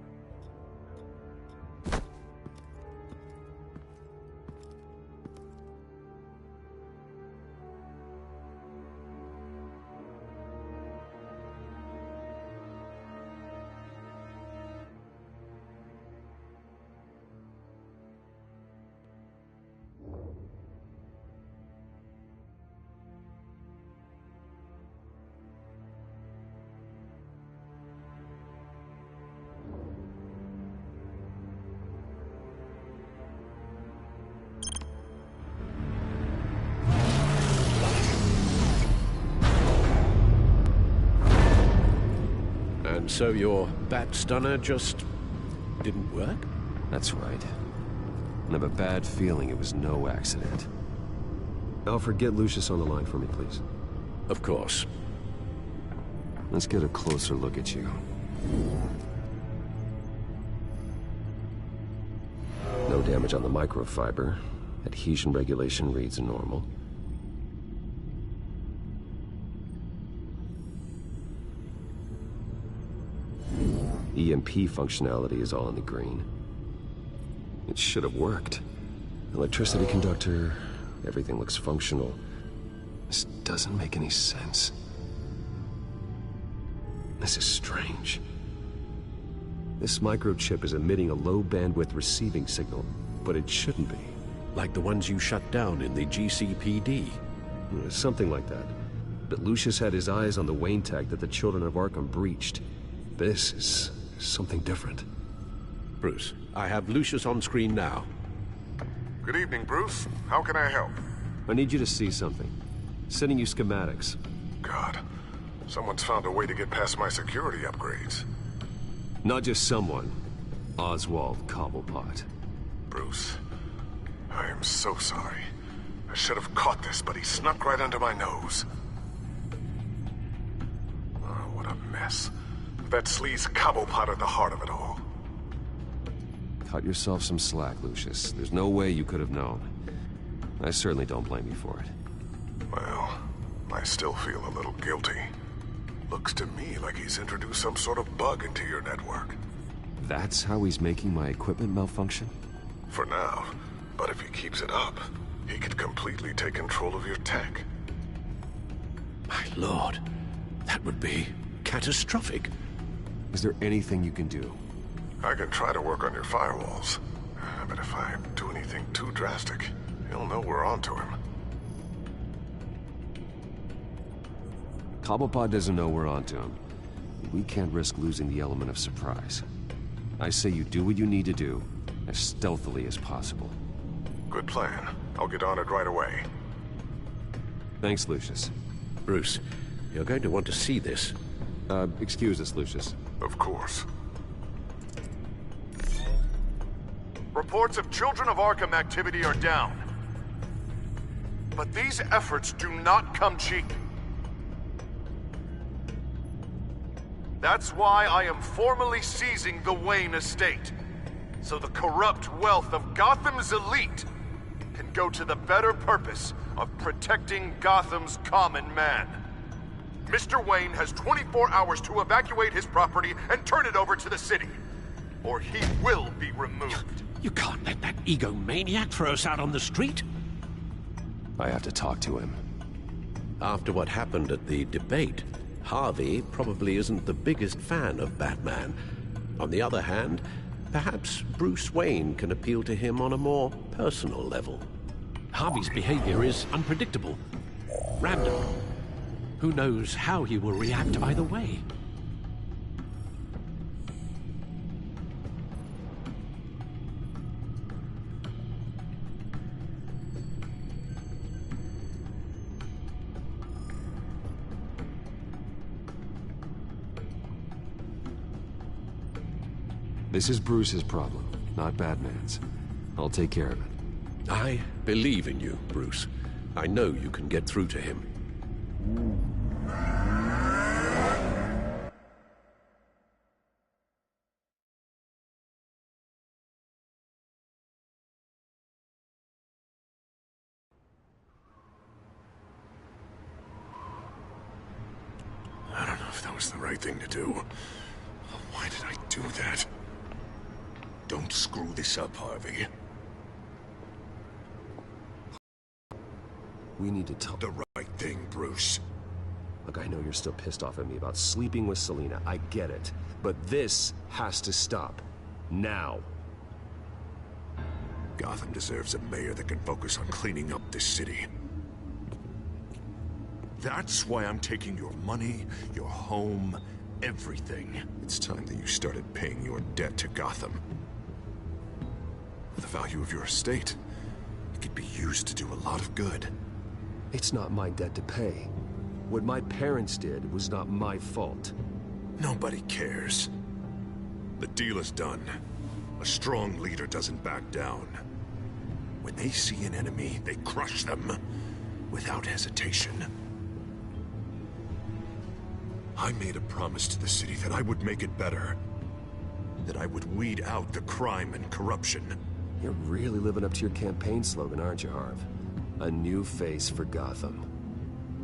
And so your bat stunner just didn't work? That's right. I have a bad feeling it was no accident. Alfred, get Lucius on the line for me, please. Of course. Let's get a closer look at you. No damage on the microfiber. Adhesion regulation reads normal. EMP functionality is all in the green. It should have worked. Electricity conductor, everything looks functional. This doesn't make any sense. This is strange. This microchip is emitting a low-bandwidth receiving signal, but it shouldn't be. Like the ones you shut down in the GCPD? Something like that. But Lucius had his eyes on the Wayne tech that the children of Arkham breached. This is something different. Bruce, I have Lucius on screen now. Good evening, Bruce. How can I help? I need you to see something. Sending you schematics. God, someone's found a way to get past my security upgrades. Not just someone. Oswald Cobblepot. Bruce, I am so sorry. I should have caught this, but he snuck right under my nose. Oh, what a mess. That sleaze Cobblepot at the heart of it all. Cut yourself some slack, Lucius. There's no way you could have known. I certainly don't blame you for it. Well, I still feel a little guilty. Looks to me like he's introduced some sort of bug into your network. That's how he's making my equipment malfunction? For now, but if he keeps it up, he could completely take control of your tech. My lord, that would be catastrophic. Is there anything you can do? I can try to work on your firewalls, but if I do anything too drastic, he'll know we're onto him. Cobblepot doesn't know we're onto him. We can't risk losing the element of surprise. I say you do what you need to do, as stealthily as possible. Good plan. I'll get on it right away. Thanks, Lucius. Bruce, you're going to want to see this. Excuse us, Lucius. Of course. Reports of Children of Arkham activity are down. But these efforts do not come cheap. That's why I am formally seizing the Wayne estate, so the corrupt wealth of Gotham's elite can go to the better purpose of protecting Gotham's common man. Mr. Wayne has 24 hours to evacuate his property and turn it over to the city, or he will be removed. You can't let that egomaniac throw us out on the street. I have to talk to him. After what happened at the debate, Harvey probably isn't the biggest fan of Batman. On the other hand, perhaps Bruce Wayne can appeal to him on a more personal level. Harvey's behavior is unpredictable, random. Who knows how he will react either way? This is Bruce's problem, not Batman's. I'll take care of it. I believe in you, Bruce. I know you can get through to him. I don't know if that was the right thing to do. Why did I do that? Don't screw this up, Harvey. We need to talk. The right thing, Bruce. Look, I know you're still pissed off at me about sleeping with Selina. I get it. But this has to stop. Now. Gotham deserves a mayor that can focus on cleaning up this city. That's why I'm taking your money, your home, everything. It's time that you started paying your debt to Gotham. For the value of your estate, it could be used to do a lot of good. It's not my debt to pay. What my parents did was not my fault. Nobody cares. The deal is done. A strong leader doesn't back down. When they see an enemy, they crush them without hesitation. I made a promise to the city that I would make it better. That I would weed out the crime and corruption. You're really living up to your campaign slogan, aren't you, Harv? A new face for Gotham.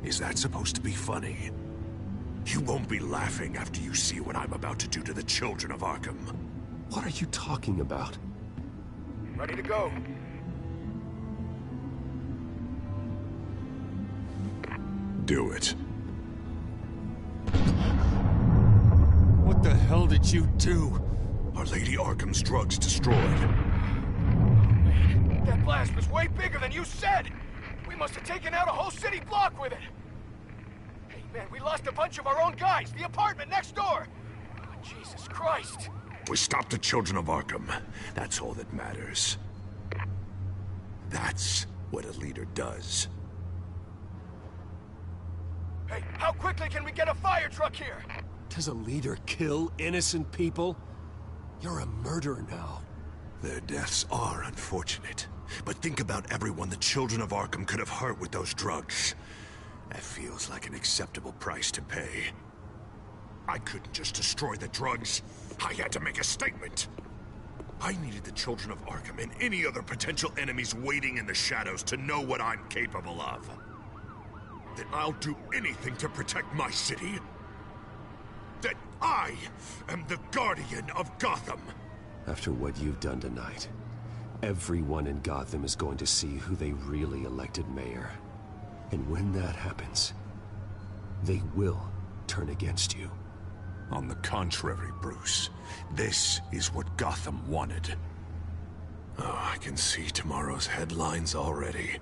Is that supposed to be funny? You won't be laughing after you see what I'm about to do to the children of Arkham. What are you talking about? Ready to go. Do it. What the hell did you do? Our Lady Arkham's drugs destroyed. Man, that blast was way bigger than you said! We must have taken out a whole city block with it! Hey man, we lost a bunch of our own guys! The apartment next door! Oh, Jesus Christ! We stopped the children of Arkham. That's all that matters. That's what a leader does. Hey, how quickly can we get a fire truck here? Does a leader kill innocent people? You're a murderer now. Their deaths are unfortunate. But think about everyone the children of Arkham could have hurt with those drugs. That feels like an acceptable price to pay. I couldn't just destroy the drugs. I had to make a statement. I needed the children of Arkham and any other potential enemies waiting in the shadows to know what I'm capable of. That I'll do anything to protect my city. That I am the guardian of Gotham. After what you've done tonight, everyone in Gotham is going to see who they really elected mayor. And when that happens, they will turn against you. On the contrary, Bruce, this is what Gotham wanted. Oh, I can see tomorrow's headlines already.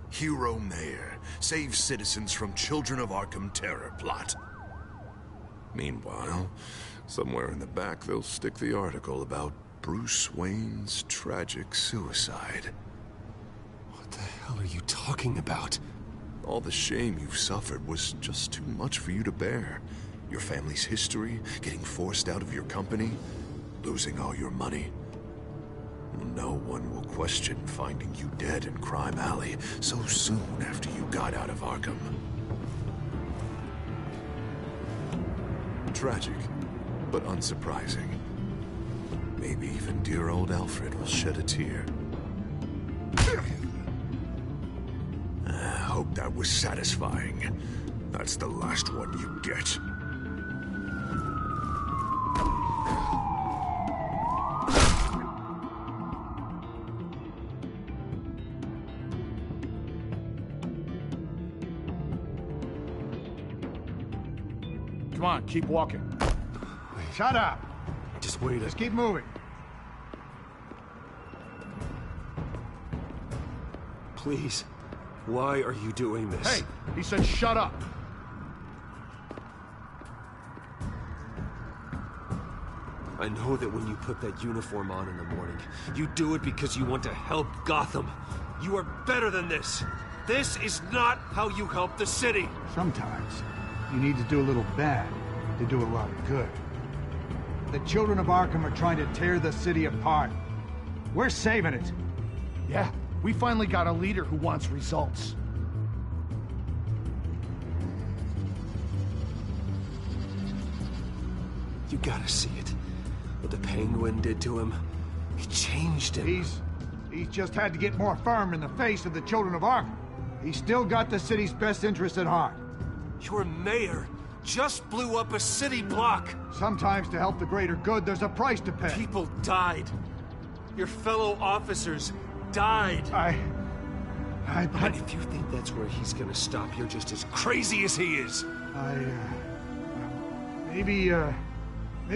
Hero Mayor saves citizens from Children of Arkham terror plot. Meanwhile, somewhere in the back they'll stick the article about Bruce Wayne's tragic suicide. What the hell are you talking about? All the shame you've suffered was just too much for you to bear. Your family's history, getting forced out of your company, losing all your money. No one will question finding you dead in Crime Alley so soon after you got out of Arkham. Tragic, but unsurprising. Maybe even dear old Alfred will shed a tear. I hope that was satisfying. That's the last one you get. Come on, keep walking. Shut up! Just wait. Just keep moving. Please. Why are you doing this? Hey, he said shut up. I know that when you put that uniform on in the morning, you do it because you want to help Gotham. You are better than this. This is not how you help the city. Sometimes, you need to do a little bad to do a lot of good. The children of Arkham are trying to tear the city apart. We're saving it. Yeah, we finally got a leader who wants results. You gotta see it. What the Penguin did to him. It changed him. He's just had to get more firm in the face of the children of Arkham. He's still got the city's best interest at heart. Your mayor just blew up a city block. Sometimes to help the greater good, there's a price to pay. People died. Your fellow officers died. And if you think that's where he's gonna stop, you're just as crazy as he is. Maybe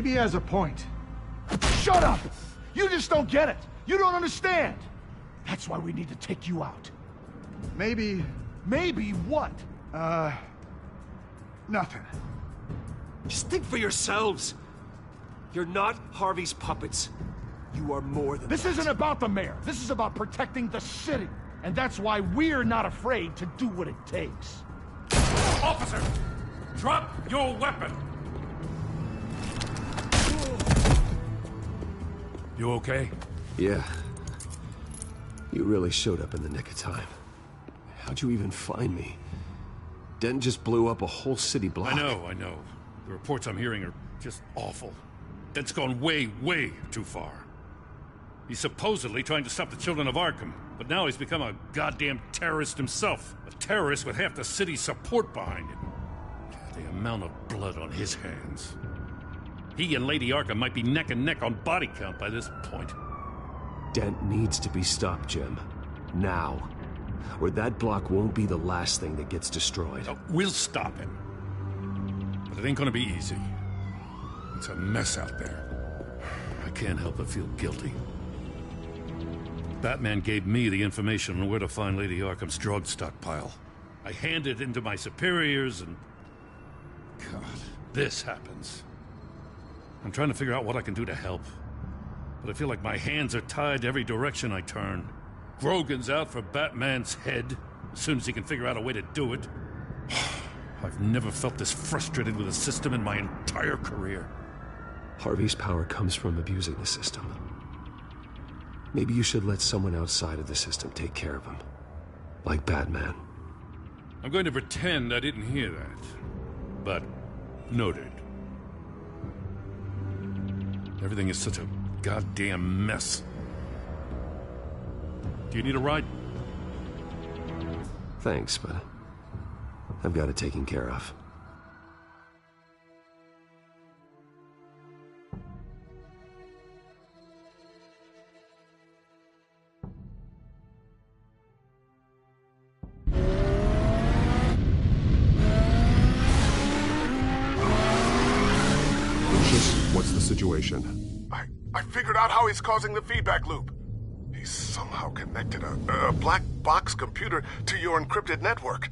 he has a point. Shut up! You just don't get it. You don't understand. That's why we need to take you out. Maybe what? Nothing. Just think for yourselves. You're not Harvey's puppets. You are more than This that. isn't about the mayor. This is about protecting the city. And that's why we're not afraid to do what it takes. Officer! Drop your weapon! You okay? Yeah. You really showed up in the nick of time. How'd you even find me? Dent just blew up a whole city block. I know. The reports I'm hearing are just awful. Dent's gone way, way too far. He's supposedly trying to stop the children of Arkham, but now he's become a goddamn terrorist himself. A terrorist with half the city's support behind him. The amount of blood on his hands. He and Lady Arkham might be neck and neck on body count by this point. Dent needs to be stopped, Jim. Now. Or that block won't be the last thing that gets destroyed. We'll stop him. But it ain't gonna be easy. It's a mess out there. I can't help but feel guilty. Batman gave me the information on where to find Lady Arkham's drug stockpile. I handed it into my superiors and... God, this happens. I'm trying to figure out what I can do to help. But I feel like my hands are tied every direction I turn. Grogan's out for Batman's head, as soon as he can figure out a way to do it. I've never felt this frustrated with a system in my entire career. Harvey's power comes from abusing the system. Maybe you should let someone outside of the system take care of him. Like Batman. I'm going to pretend I didn't hear that. But, noted. Everything is such a goddamn mess. Do you need a ride? Thanks, but I've got it taken care of. What's the situation? I figured out how he's causing the feedback loop. He's somehow connected a black box computer to your encrypted network.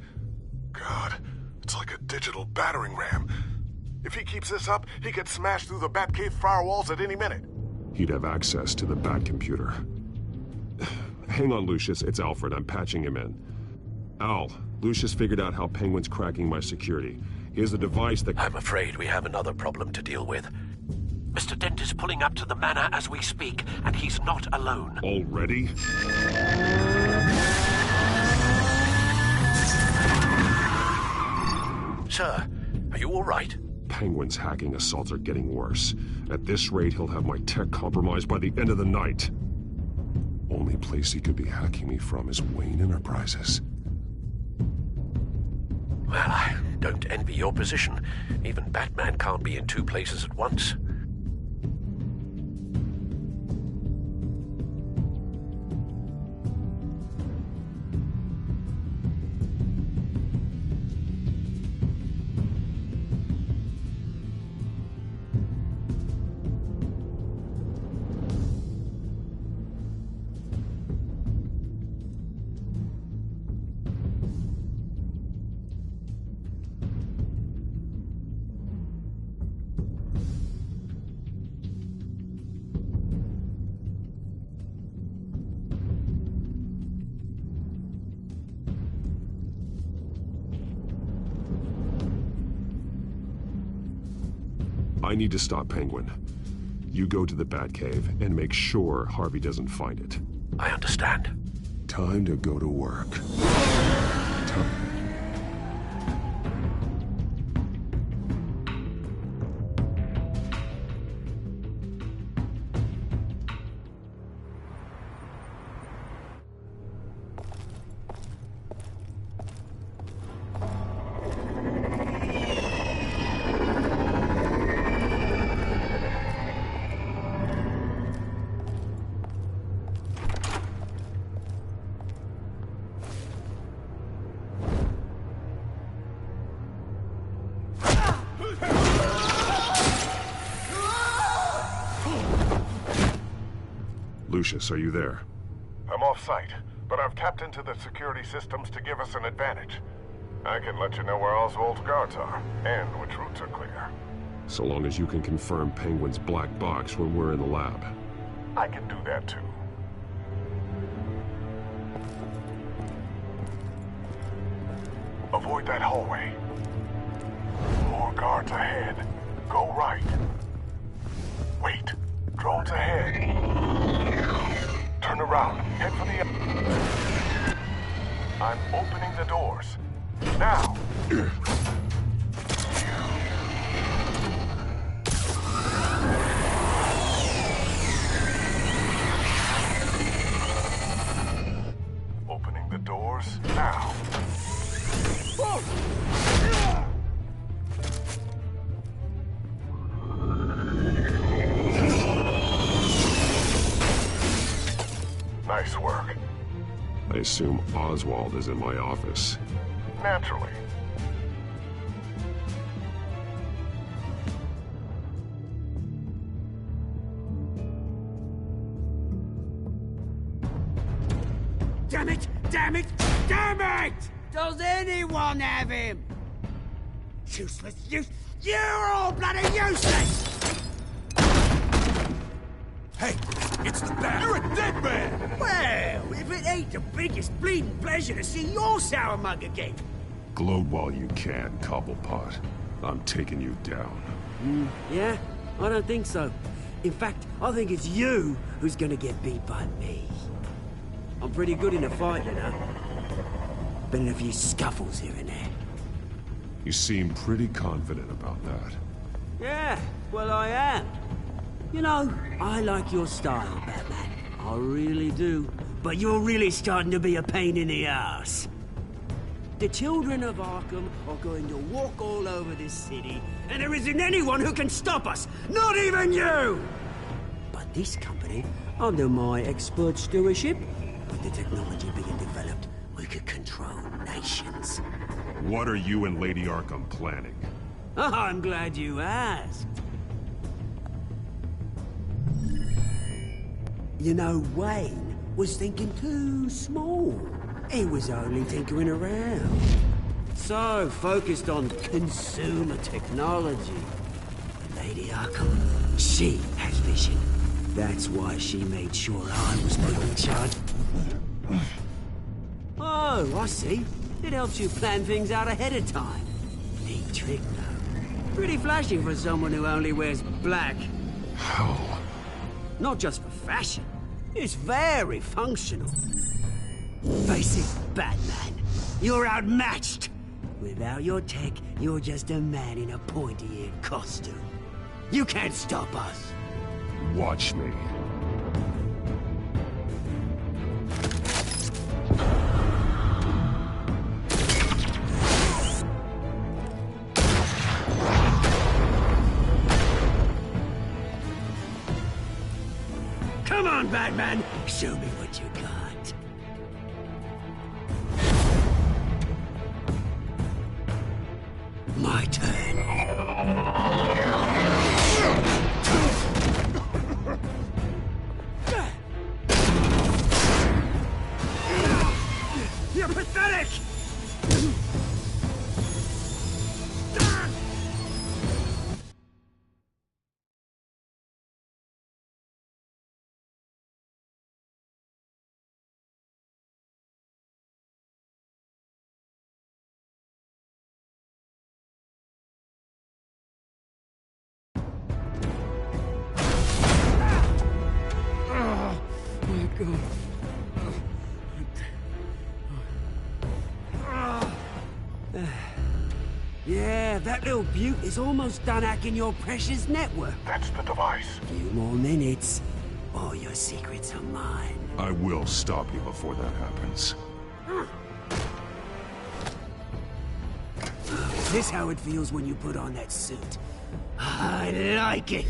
God, it's like a digital battering ram. If he keeps this up, he could smash through the Batcave firewalls at any minute. He'd have access to the Bat computer. Hang on, Lucius. It's Alfred. I'm patching him in. Al, Lucius figured out how Penguin's cracking my security. He has a device that... I'm afraid we have another problem to deal with. Mr. Dent is pulling up to the manor as we speak, and he's not alone. Already? Sir, are you all right? Penguin's hacking assaults are getting worse. At this rate, he'll have my tech compromised by the end of the night. Only place he could be hacking me from is Wayne Enterprises. Well, I don't envy your position. Even Batman can't be in two places at once. I need to stop Penguin. You go to the Batcave and make sure Harvey doesn't find it. I understand. Time to go to work. Lucius, are you there? I'm off-site, but I've tapped into the security systems to give us an advantage. I can let you know where Oswald's guards are, and which routes are clear. So long as you can confirm Penguin's black box when we're in the lab. I can do that too. Avoid that hallway. More guards ahead. Go right. Wait. Drones ahead. Turn around. Head for the... I'm opening the doors. Now! Opening the doors now. Nice work. I assume Oswald is in my office. Naturally. Damn it! Damn it! Damn it! Does anyone have him? Useless, you're all bloody useless! Hey, it's the Bat. You're a dead man! Well, if it ain't the biggest bleeding pleasure to see your sour mug again. Gloat while you can, Cobblepot. I'm taking you down. Yeah? I don't think so. In fact, I think it's you who's gonna get beat by me. I'm pretty good in a fight, you know. Been in a few scuffles here and there. You seem pretty confident about that. Yeah, well I am. You know, I like your style, Batman. I really do. But you're really starting to be a pain in the ass. The children of Arkham are going to walk all over this city, and there isn't anyone who can stop us! Not even you! But this company, under my expert stewardship, with the technology being developed, we could control nations. What are you and Lady Arkham planning? Oh, I'm glad you asked. You know, Wayne was thinking too small. He was only tinkering around. So focused on consumer technology. Lady Arkham, she has vision. That's why she made sure I was put in charge. Oh, I see. It helps you plan things out ahead of time. Neat trick, though. Pretty flashy for someone who only wears black. How? Not just for fashion. It's very functional. Face it, Batman. You're outmatched. Without your tech, you're just a man in a pointy-eared costume. You can't stop us. Watch me. Come on, Batman! Show me what you got. My turn. You're pathetic! Yeah, that little beaut is almost done hacking your precious network. That's the device. Few more minutes, all your secrets are mine. I will stop you before that happens. Is this how it feels when you put on that suit? I like it!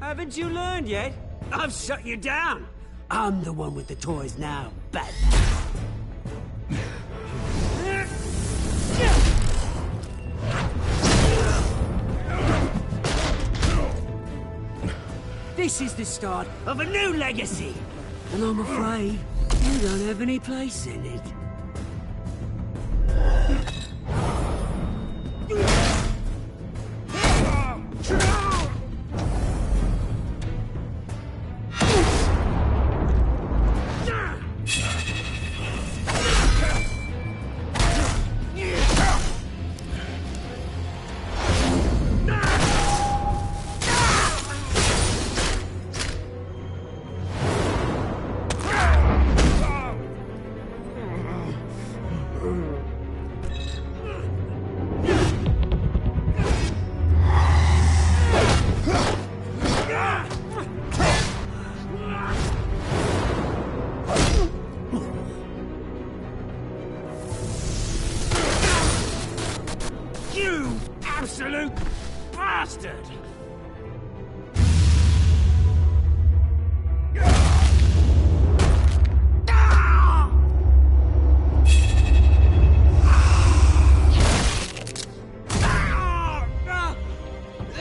Haven't you learned yet? I've shut you down. I'm the one with the toys now, Batman. This is the start of a new legacy. And I'm afraid you don't have any place in it. You absolute bastard!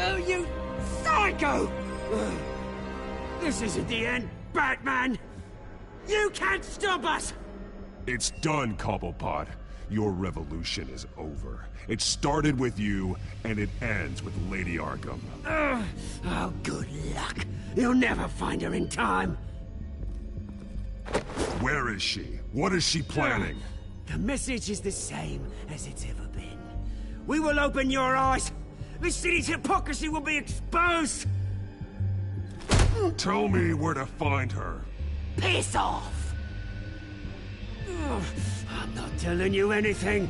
Oh, you psycho! This isn't the end, Batman! You can't stop us! It's done, Cobblepot. Your revolution is over. It started with you, and it ends with Lady Arkham. Oh, good luck. You'll never find her in time. Where is she? What is she planning? The message is the same as it's ever been. We will open your eyes. The city's hypocrisy will be exposed. Tell me where to find her. Piss off! I'm not telling you anything.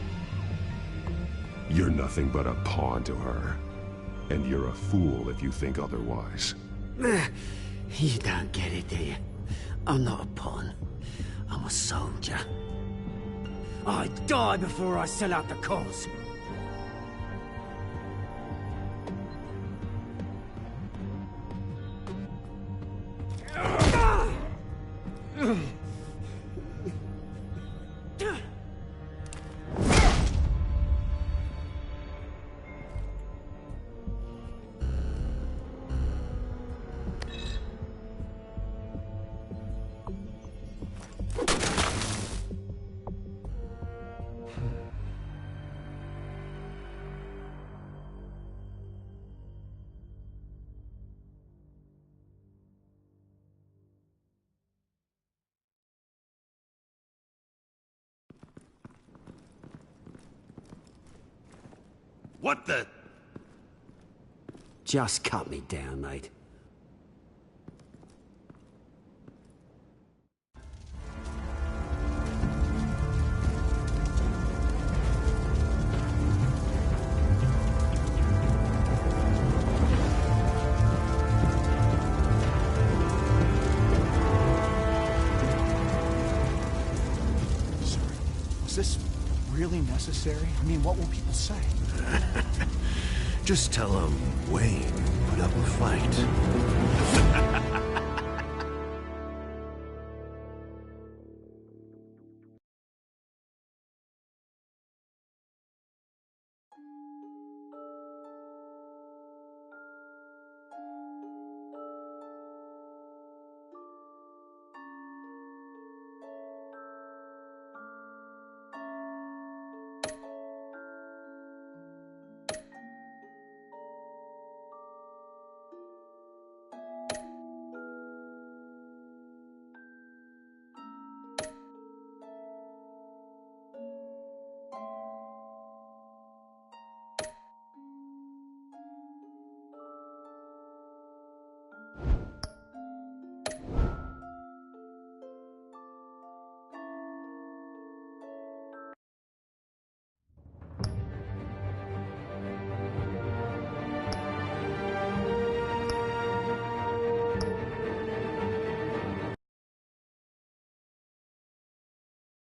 You're nothing but a pawn to her. And you're a fool if you think otherwise. You don't get it, do you? I'm not a pawn. I'm a soldier. I die before I sell out the cause. What the... Just cut me down, mate. Is this really necessary? I mean, what will people say? Just tell him Wayne put up a fight.